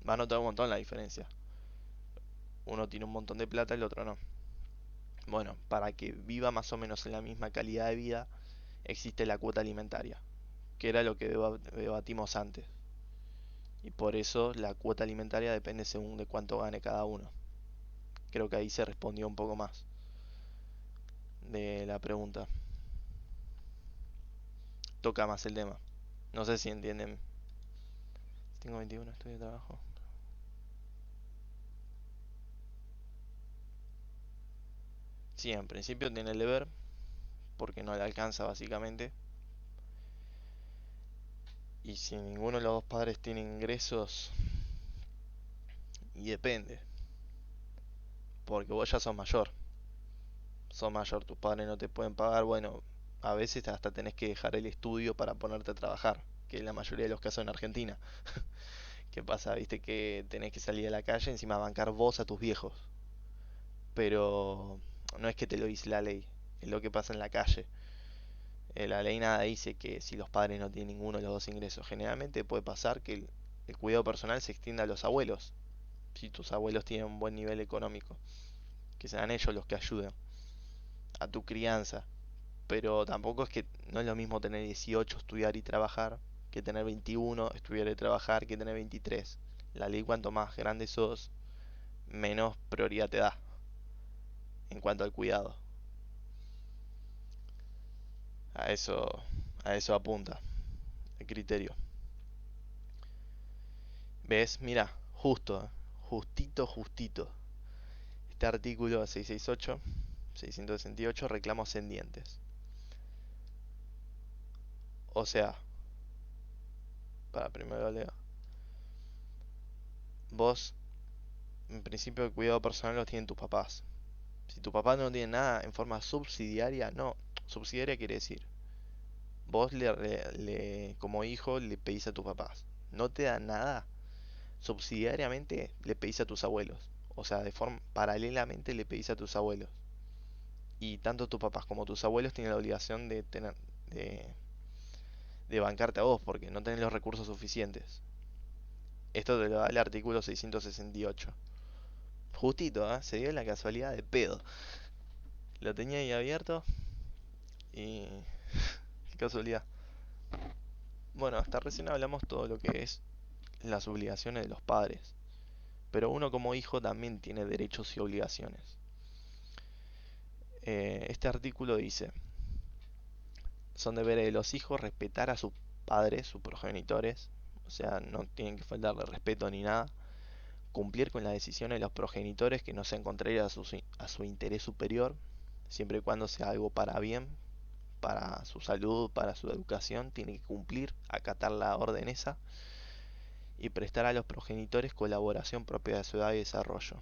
va a notar un montón la diferencia. Uno tiene un montón de plata, el otro no. Bueno, para que viva más o menos en la misma calidad de vida, existe la cuota alimentaria, que era lo que debatimos antes. Y por eso la cuota alimentaria depende según de cuánto gane cada uno. Creo que ahí se respondió un poco más de la pregunta. Toca más el tema. No sé si entienden. Tengo 21, estoy de trabajo. Sí, en principio tiene el deber, porque no le alcanza básicamente. Y si ninguno de los dos padres tiene ingresos, y depende, porque vos ya sos mayor, tus padres no te pueden pagar, bueno, a veces hasta tenés que dejar el estudio para ponerte a trabajar, que es la mayoría de los casos en Argentina. ¿Qué pasa? Viste que tenés que salir a la calle, encima bancar vos a tus viejos. Pero no es que te lo dice la ley, es lo que pasa en la calle. La ley nada dice que si los padres no tienen ninguno de los dos ingresos. Generalmente puede pasar que el cuidado personal se extienda a los abuelos, si tus abuelos tienen un buen nivel económico, que sean ellos los que ayuden a tu crianza. Pero tampoco es que no es lo mismo tener 18, estudiar y trabajar, que tener 21, estudiar y trabajar, que tener 23. La ley cuanto más grande sos, menos prioridad te da en cuanto al cuidado. A eso, a eso apunta el criterio. ¿Ves? Mira, justo, justito, justito. Este artículo 668, 668, reclamos pendientes. O sea, para primero leo. Vos, en principio, el cuidado personal lo tienen tus papás. Si tu papá no tiene nada en forma subsidiaria, no. Subsidiaria quiere decir, vos como hijo le pedís a tus papás. No te dan nada, subsidiariamente le pedís a tus abuelos. O sea, de forma paralelamente le pedís a tus abuelos. Y tanto tus papás como tus abuelos tienen la obligación de, de bancarte a vos porque no tenés los recursos suficientes. Esto te lo da el artículo 668. Justito, ¿eh? Se dio la casualidad de pedo. Lo tenía ahí abierto y... Qué casualidad. Bueno, hasta recién hablamos todo lo que es las obligaciones de los padres. Pero uno como hijo también tiene derechos y obligaciones. Este artículo dice, son deberes de los hijos respetar a sus padres, sus progenitores, o sea, no tienen que faltarle respeto ni nada, cumplir con las decisiones de los progenitores que no sean contrarias a su interés superior, siempre y cuando sea algo para bien, para su salud, para su educación, tiene que cumplir, acatar la orden esa y prestar a los progenitores colaboración propia de su edad y desarrollo,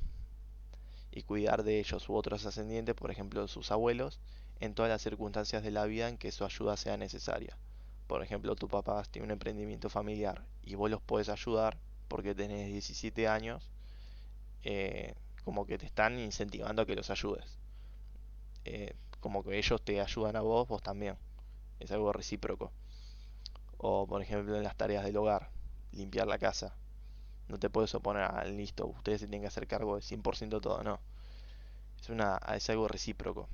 y cuidar de ellos u otros ascendientes, por ejemplo sus abuelos, en todas las circunstancias de la vida en que su ayuda sea necesaria. Por ejemplo, tu papá tiene un emprendimiento familiar y vos los podés ayudar porque tenés 17 años, como que te están incentivando a que los ayudes. Como que ellos te ayudan a vos, vos también. Es algo recíproco. O por ejemplo en las tareas del hogar, limpiar la casa. No te puedes oponer a listo, ustedes se tienen que hacer cargo de 100% todo, no. Es algo recíproco.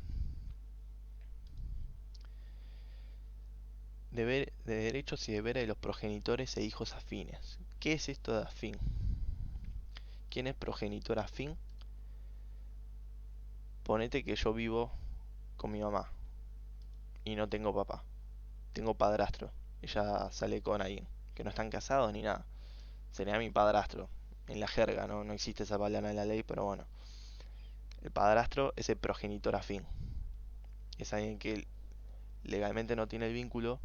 De derechos y deberes de los progenitores e hijos afines. ¿Qué es esto de afín? ¿Quién es progenitor afín? Ponete que yo vivo con mi mamá y no tengo papá. Tengo padrastro. Ella sale con alguien que no están casados ni nada. Sería mi padrastro. En la jerga, ¿no? No existe esa palabra en la ley, pero bueno. El padrastro es el progenitor afín. Es alguien que legalmente no tiene el vínculo,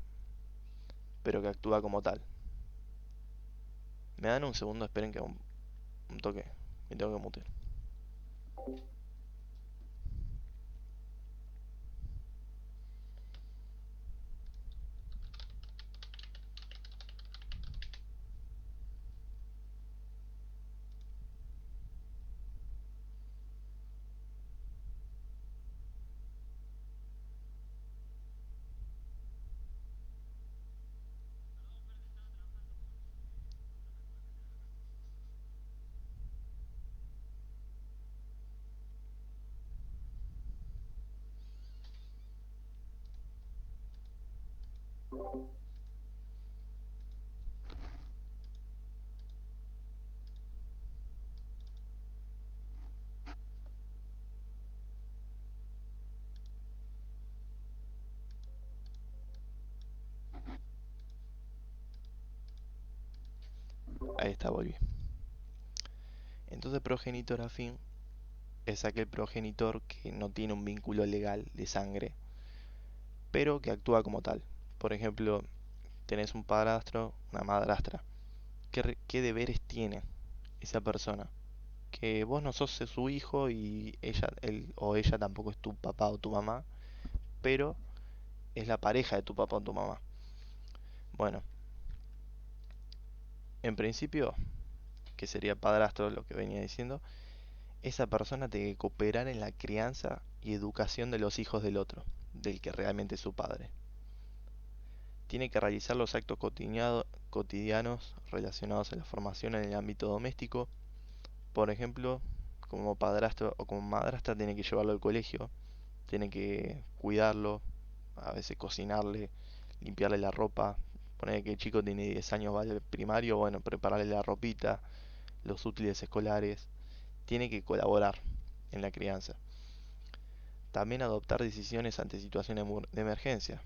pero que actúa como tal. Me dan un segundo, esperen que un toque. Me tengo que mutear. Ahí está, volví. Entonces progenitor afín es aquel progenitor que no tiene un vínculo legal de sangre, pero que actúa como tal. Por ejemplo, tenés un padrastro, una madrastra. ¿Qué deberes tiene esa persona? Que vos no sos su hijo y él o ella tampoco es tu papá o tu mamá, pero es la pareja de tu papá o tu mamá. Bueno, en principio, que sería padrastro lo que venía diciendo, esa persona tiene que cooperar en la crianza y educación de los hijos del otro, del que realmente es su padre. Tiene que realizar los actos cotidianos relacionados a la formación en el ámbito doméstico. Por ejemplo, como padrastro o como madrastra tiene que llevarlo al colegio, tiene que cuidarlo, a veces cocinarle, limpiarle la ropa. Poner que el chico tiene 10 años, va al primario, bueno, prepararle la ropita, los útiles escolares. Tiene que colaborar en la crianza. También adoptar decisiones ante situaciones de emergencia.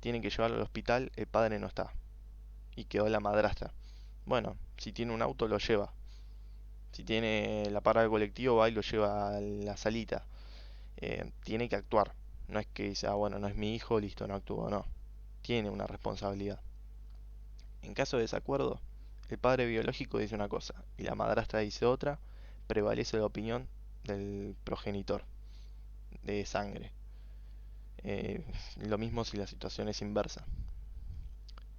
Tienen que llevarlo al hospital, el padre no está y quedó la madrastra. Bueno, si tiene un auto lo lleva. Si tiene la parada del colectivo va y lo lleva a la salita. Tiene que actuar. No es que dice, ah, bueno, no es mi hijo, listo, no actúo, no. Tiene una responsabilidad. En caso de desacuerdo, el padre biológico dice una cosa y la madrastra dice otra, prevalece la opinión del progenitor de sangre. Lo mismo si la situación es inversa,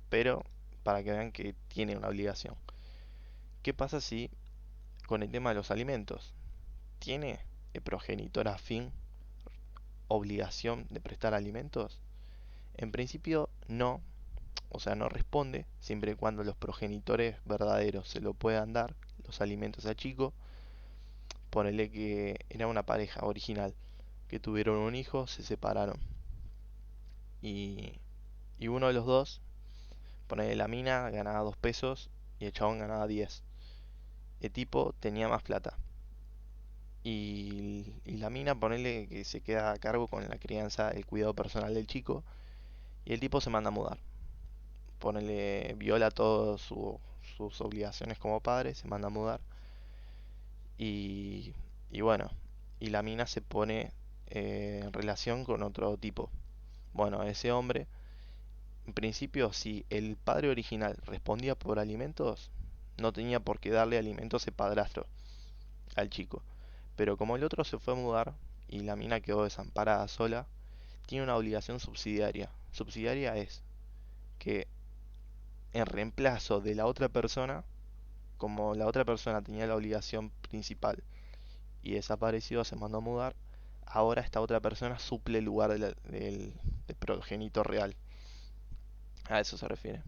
pero para que vean que tiene una obligación. ¿Qué pasa si con el tema de los alimentos? ¿Tiene el progenitor afín obligación de prestar alimentos? En principio no, o sea, no responde siempre y cuando los progenitores verdaderos se lo puedan dar los alimentos al chico. Ponele que era una pareja original que tuvieron un hijo, se separaron y, y uno de los dos, ponele la mina, ganaba 2 pesos y el chabón ganaba 10. El tipo tenía más plata. Y la mina, ponele que se queda a cargo con la crianza, el cuidado personal del chico. Y el tipo se manda a mudar. Ponele, viola todas sus obligaciones como padre, se manda a mudar. Y, y bueno, y la mina se pone en relación con otro tipo. Bueno, ese hombre, en principio, si el padre original respondía por alimentos, no tenía por qué darle alimentos el padrastro al chico. Pero como el otro se fue a mudar y la mina quedó desamparada sola, tiene una obligación subsidiaria. Subsidiaria es que en reemplazo de la otra persona, como la otra persona tenía la obligación principal y desapareció, se mandó a mudar, ahora esta otra persona suple el lugar del progenitor real. A eso se refiere.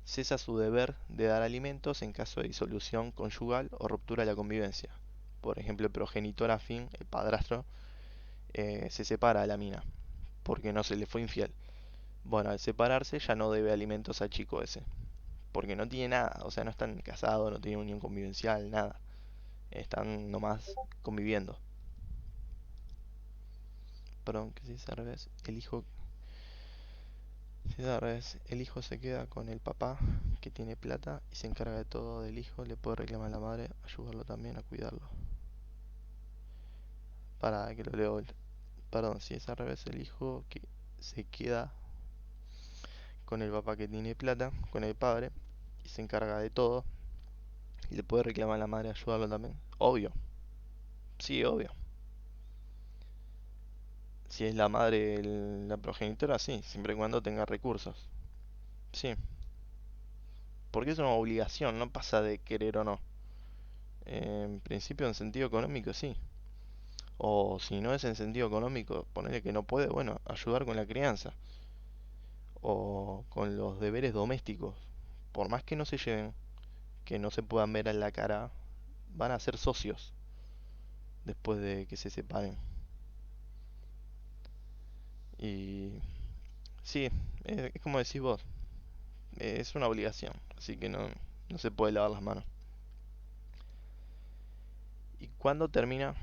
Cesa su deber de dar alimentos en caso de disolución conyugal o ruptura de la convivencia. Por ejemplo, el progenitor afín, el padrastro, se separa de la mina porque no se le fue infiel. Bueno, al separarse ya no debe alimentos al chico ese, porque no tiene nada, o sea, no están casados, no tienen unión convivencial, nada. Están nomás conviviendo. Perdón, que si es al revés, si es al revés, el hijo se queda con el papá que tiene plata y se encarga de todo del hijo, le puede reclamar a la madre, ayudarlo también a cuidarlo. Para que lo leo, perdón, si es al revés, el hijo que se queda con el papá que tiene plata, con el padre, y se encarga de todo, y le puede reclamar a la madre ayudarlo también. Obvio, sí, obvio. Si es la madre la progenitora, sí, siempre y cuando tenga recursos. Sí, porque es una obligación, no pasa de querer o no. En principio, en sentido económico, sí. O si no es en sentido económico, ponerle que no puede, bueno, ayudar con la crianza. O con los deberes domésticos. Por más que no se lleven, que no se puedan ver en la cara, van a ser socios después de que se separen. Y Sí, es como decís vos, es una obligación, así que no se puede lavar las manos. ¿Y cuándo termina?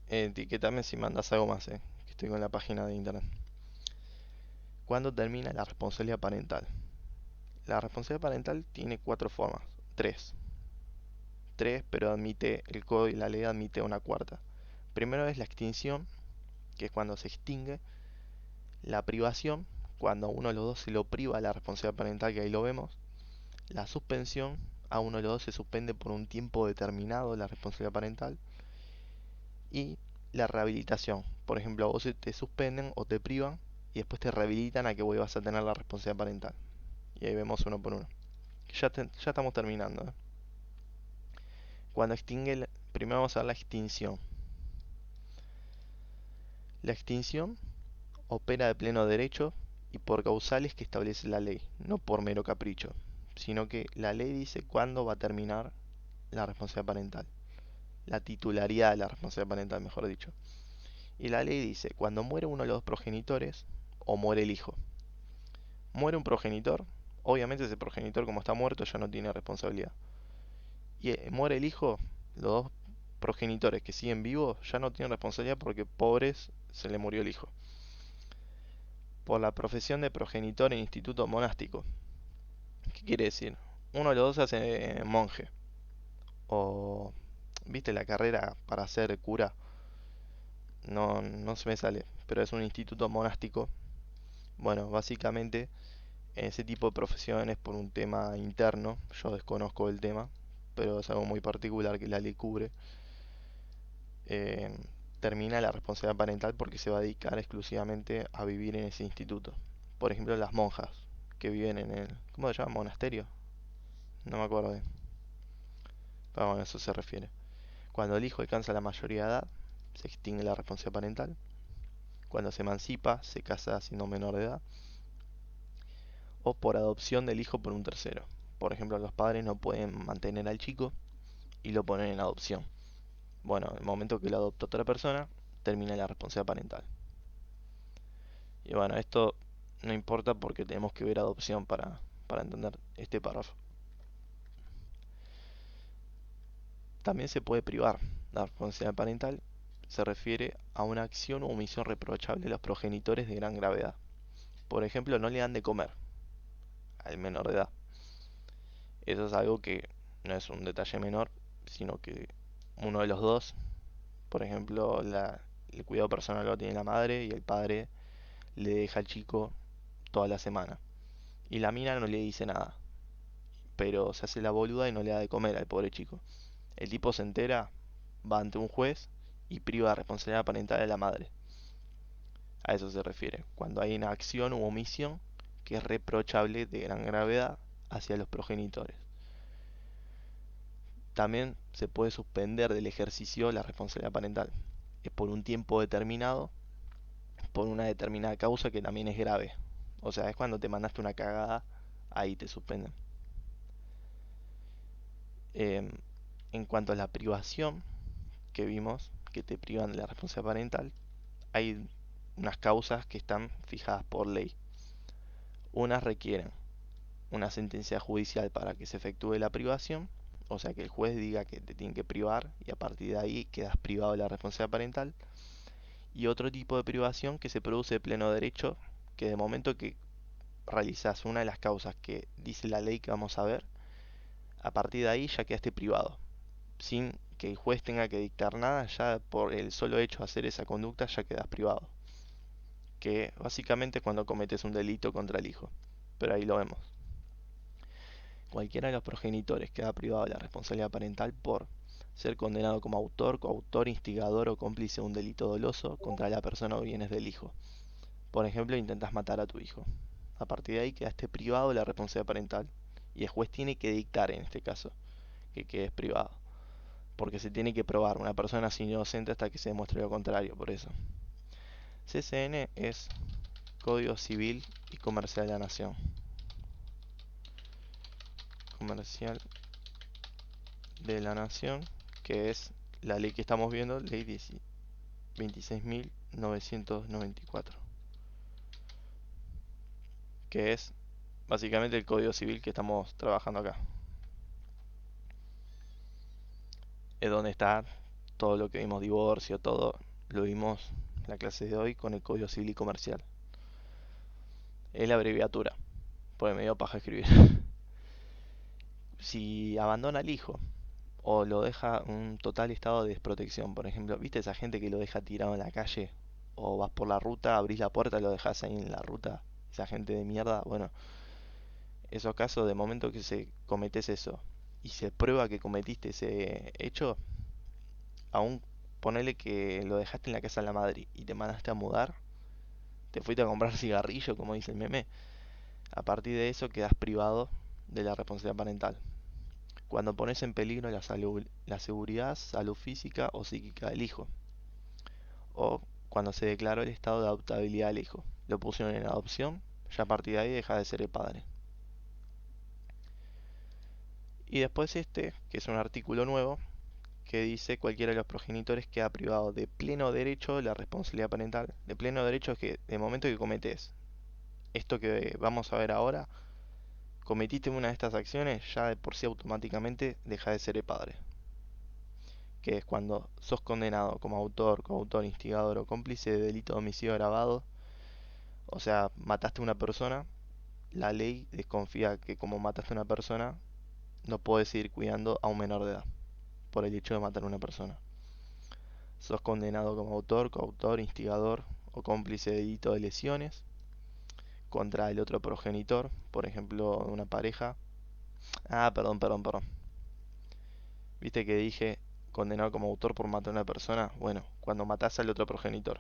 Etiquetame si mandas algo más, que estoy con la página de internet. ¿Cuándo termina la responsabilidad parental? La responsabilidad parental tiene cuatro formas, tres. Tres, pero admite, el código y la ley admite una cuarta. Primero es la extinción, que es cuando se extingue. La privación, cuando a uno de los dos se lo priva la responsabilidad parental, que ahí lo vemos. La suspensión, a uno de los dos se suspende por un tiempo determinado la responsabilidad parental. Y la rehabilitación, por ejemplo, a vos te suspenden o te privan y después te rehabilitan a que vuelvas a tener la responsabilidad parental. Y ahí vemos uno por uno. Ya estamos terminando. Cuando extingue, primero vamos a ver la extinción. La extinción opera de pleno derecho y por causales que establece la ley, no por mero capricho, sino que la ley dice cuándo va a terminar la responsabilidad parental, la titularidad de la responsabilidad parental, mejor dicho. Y la ley dice, cuando muere uno de los dos progenitores o muere el hijo. Muere un progenitor, obviamente ese progenitor como está muerto ya no tiene responsabilidad. Y muere el hijo, los dos progenitores que siguen vivos ya no tienen responsabilidad porque pobres se le murió el hijo. Por la profesión de progenitor en instituto monástico. ¿Qué quiere decir? Uno de los dos se hace monje. O, ¿viste la carrera para ser cura? No se me sale, pero es un instituto monástico. Bueno, básicamente ese tipo de profesiones por un tema interno, yo desconozco el tema, pero es algo muy particular que la ley cubre, eh, termina la responsabilidad parental porque se va a dedicar exclusivamente a vivir en ese instituto. Por ejemplo, las monjas que viven en el, ¿cómo se llama? Monasterio. No me acuerdo bien. Pero bueno, a eso se refiere. Cuando el hijo alcanza la mayoría de edad, se extingue la responsabilidad parental. Cuando se emancipa, se casa siendo menor de edad. O por adopción del hijo por un tercero. Por ejemplo, los padres no pueden mantener al chico y lo ponen en adopción. Bueno, en el momento que lo adopta otra persona, termina la responsabilidad parental. Y bueno, esto no importa porque tenemos que ver adopción para entender este párrafo. También se puede privar. La responsabilidad parental se refiere a una acción o omisión reprochable de los progenitores de gran gravedad. Por ejemplo, no le dan de comer al menor de edad. Eso es algo que no es un detalle menor, sino que uno de los dos, por ejemplo, el cuidado personal lo tiene la madre y el padre le deja al chico toda la semana. Y la mina no le dice nada, pero se hace la boluda y no le da de comer al pobre chico. El tipo se entera, va ante un juez y priva de responsabilidad parental a la madre. A eso se refiere, cuando hay una acción u omisión que es reprochable de gran gravedad hacia los progenitores. También se puede suspender del ejercicio la responsabilidad parental. Es por un tiempo determinado, por una determinada causa que también es grave. O sea, es cuando te mandaste una cagada, ahí te suspenden. Em, en cuanto a la privación que vimos, que te privan de la responsabilidad parental, hay unas causas que están fijadas por ley. Unas requieren una sentencia judicial para que se efectúe la privación, o sea que el juez diga que te tiene que privar y a partir de ahí quedas privado de la responsabilidad parental. Y otro tipo de privación que se produce de pleno derecho, que de momento que realizas una de las causas que dice la ley que vamos a ver, a partir de ahí ya quedaste privado, sin que el juez tenga que dictar nada, ya por el solo hecho de hacer esa conducta ya quedas privado, que básicamente es cuando cometes un delito contra el hijo, pero ahí lo vemos. Cualquiera de los progenitores queda privado de la responsabilidad parental por ser condenado como autor, coautor, instigador o cómplice de un delito doloso contra la persona o bienes del hijo. Por ejemplo, intentas matar a tu hijo. A partir de ahí quedaste privado de la responsabilidad parental y el juez tiene que dictar en este caso que quedes privado, porque se tiene que probar, una persona es inocente hasta que se demuestre lo contrario, por eso. CCN es Código Civil y Comercial de la Nación. Comercial de la Nación, que es la ley que estamos viendo, ley 26.994. que es básicamente el Código Civil que estamos trabajando acá. Es donde está todo lo que vimos, divorcio, todo, lo vimos en la clase de hoy con el Código Civil y Comercial. Es la abreviatura, porque me dio paja escribir. Si abandona al hijo o lo deja en un total estado de desprotección, por ejemplo, ¿viste esa gente que lo deja tirado en la calle? O vas por la ruta, abrís la puerta y lo dejas ahí en la ruta. Esa gente de mierda, bueno, esos casos de momento que se cometes eso y se prueba que cometiste ese hecho, aún ponele que lo dejaste en la casa de la madre y te mandaste a mudar, te fuiste a comprar cigarrillo, como dice el meme, a partir de eso quedas privado de la responsabilidad parental. Cuando pones en peligro la seguridad, salud física o psíquica del hijo, o cuando se declaró el estado de adoptabilidad del hijo, lo pusieron en adopción, ya a partir de ahí deja de ser el padre. Y después este, que es un artículo nuevo, que dice cualquiera de los progenitores queda privado de pleno derecho de la responsabilidad parental. De pleno derecho es que de momento que cometes esto que vamos a ver ahora, cometiste una de estas acciones, ya de por sí automáticamente deja de ser el padre. Que es cuando sos condenado como autor, coautor, instigador o cómplice de delito de homicidio agravado, o sea, mataste a una persona, la ley desconfía que como mataste a una persona, no puedes seguir cuidando a un menor de edad por el hecho de matar a una persona. Sos condenado como autor, coautor, instigador o cómplice de delito de lesiones contra el otro progenitor, por ejemplo, una pareja. Ah, perdón. ¿Viste que dije condenado como autor por matar a una persona? Bueno, cuando matás al otro progenitor,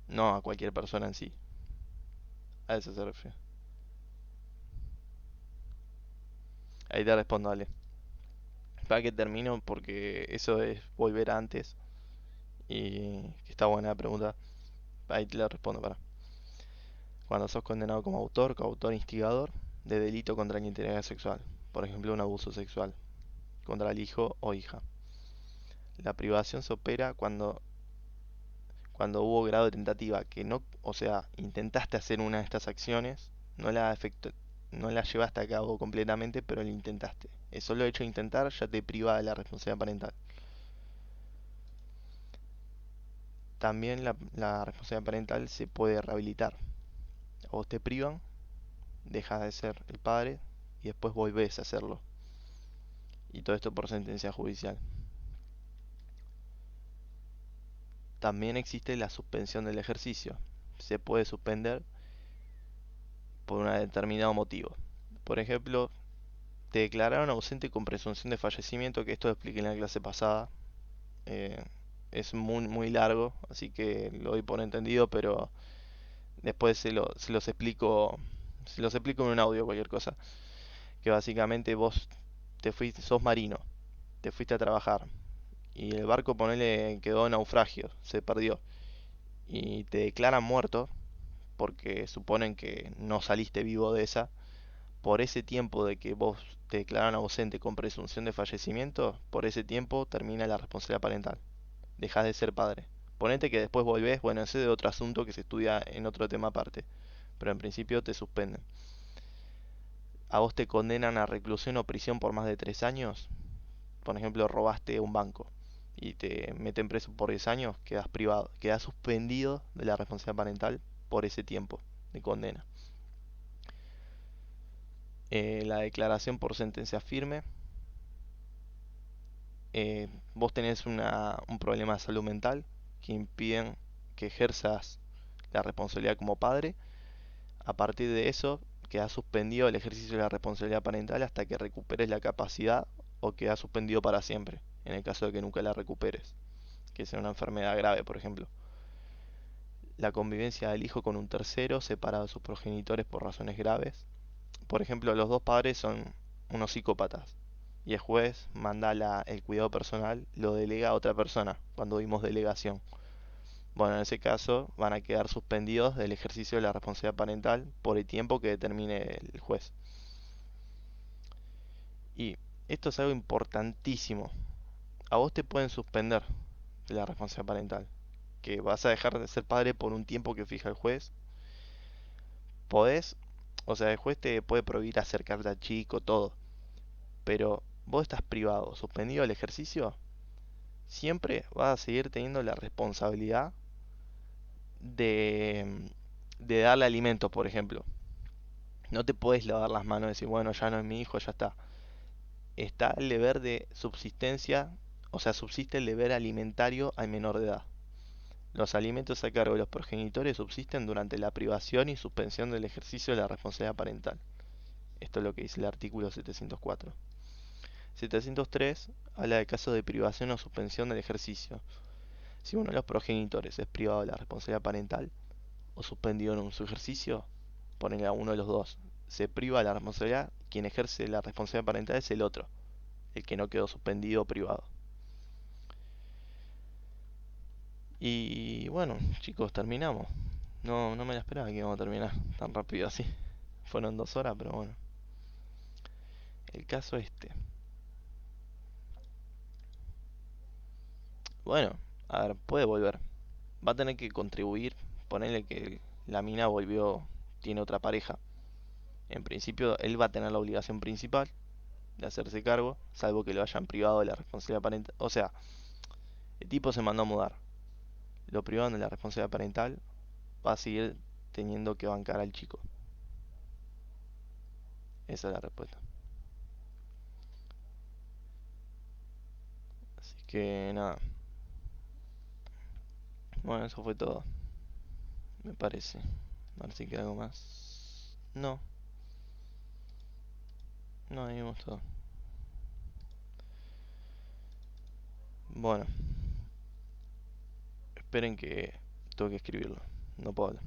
no a cualquier persona en sí. A eso se refiere. Ahí te respondo, Ale. Para que termino, porque eso es volver antes. Y que está buena la pregunta. Ahí te la respondo, para. Cuando sos condenado como autor, coautor, instigador de delito contra la integridad sexual. Por ejemplo, un abuso sexual contra el hijo o hija. La privación se opera cuando hubo grado de tentativa, que no, o sea, intentaste hacer una de estas acciones, no la llevaste a cabo completamente, pero lo intentaste. El solo hecho de intentar ya te priva de la responsabilidad parental. También la responsabilidad parental se puede rehabilitar. A vos te privan, dejas de ser el padre y después volvés a hacerlo. Y todo esto por sentencia judicial. También existe la suspensión del ejercicio. Se puede suspender por un determinado motivo. Por ejemplo, te declararon ausente con presunción de fallecimiento, que esto lo expliqué en la clase pasada. Eh, es muy largo, así que lo doy por entendido, pero después se los explico en un audio, cualquier cosa. Que básicamente vos te fuiste, sos marino, te fuiste a trabajar y el barco, ponele, quedó en naufragio, se perdió y te declaran muerto porque suponen que no saliste vivo de esa. Por ese tiempo de que vos te declaran ausente con presunción de fallecimiento, por ese tiempo termina la responsabilidad parental. Dejas de ser padre. Ponete que después volvés, bueno, ese es de otro asunto que se estudia en otro tema aparte, pero en principio te suspenden. A vos te condenan a reclusión o prisión por más de 3 años, por ejemplo, robaste un banco y te meten preso por 10 años, quedas privado, quedas suspendido de la responsabilidad parental por ese tiempo de condena. La declaración por sentencia firme, vos tenés un problema de salud mental que impiden que ejerzas la responsabilidad como padre. A partir de eso, queda suspendido el ejercicio de la responsabilidad parental hasta que recuperes la capacidad o queda suspendido para siempre, en el caso de que nunca la recuperes, que sea una enfermedad grave, por ejemplo. La convivencia del hijo con un tercero separado de sus progenitores por razones graves. Por ejemplo, los dos padres son unos psicópatas y el juez manda el cuidado personal, lo delega a otra persona cuando vimos delegación. Bueno, en ese caso van a quedar suspendidos del ejercicio de la responsabilidad parental por el tiempo que determine el juez. Y esto es algo importantísimo. A vos te pueden suspender de la responsabilidad parental, que vas a dejar de ser padre por un tiempo que fija el juez, podés, o sea, el juez te puede prohibir acercarte al chico, todo, pero vos estás privado, suspendido del ejercicio, siempre vas a seguir teniendo la responsabilidad de, de darle alimento, por ejemplo. No te puedes lavar las manos y decir, bueno, ya no es mi hijo, ya está. Está el deber de subsistencia, o sea, subsiste el deber alimentario al menor de edad. Los alimentos a cargo de los progenitores subsisten durante la privación y suspensión del ejercicio de la responsabilidad parental. Esto es lo que dice el artículo 704. 703 habla de casos de privación o suspensión del ejercicio. Si uno de los progenitores es privado de la responsabilidad parental o suspendido en su ejercicio, ponele a uno de los dos, se priva de la responsabilidad, quien ejerce la responsabilidad parental es el otro, el que no quedó suspendido o privado. Y bueno, chicos, terminamos. No, no me la esperaba que íbamos a terminar tan rápido así. Fueron 2 horas, pero bueno. El caso este. Bueno, a ver, puede volver. Va a tener que contribuir. Ponerle que la mina volvió, tiene otra pareja. En principio, él va a tener la obligación principal de hacerse cargo, salvo que lo hayan privado de la responsabilidad parental. O sea, el tipo se mandó a mudar. Lo privaron de la responsabilidad parental, va a seguir teniendo que bancar al chico. Esa es la respuesta. Así que nada. Bueno, eso fue todo, me parece. A ver si queda algo más. No, no, ahí vimos todo. Bueno, esperen que tengo que escribirlo. No puedo hablar.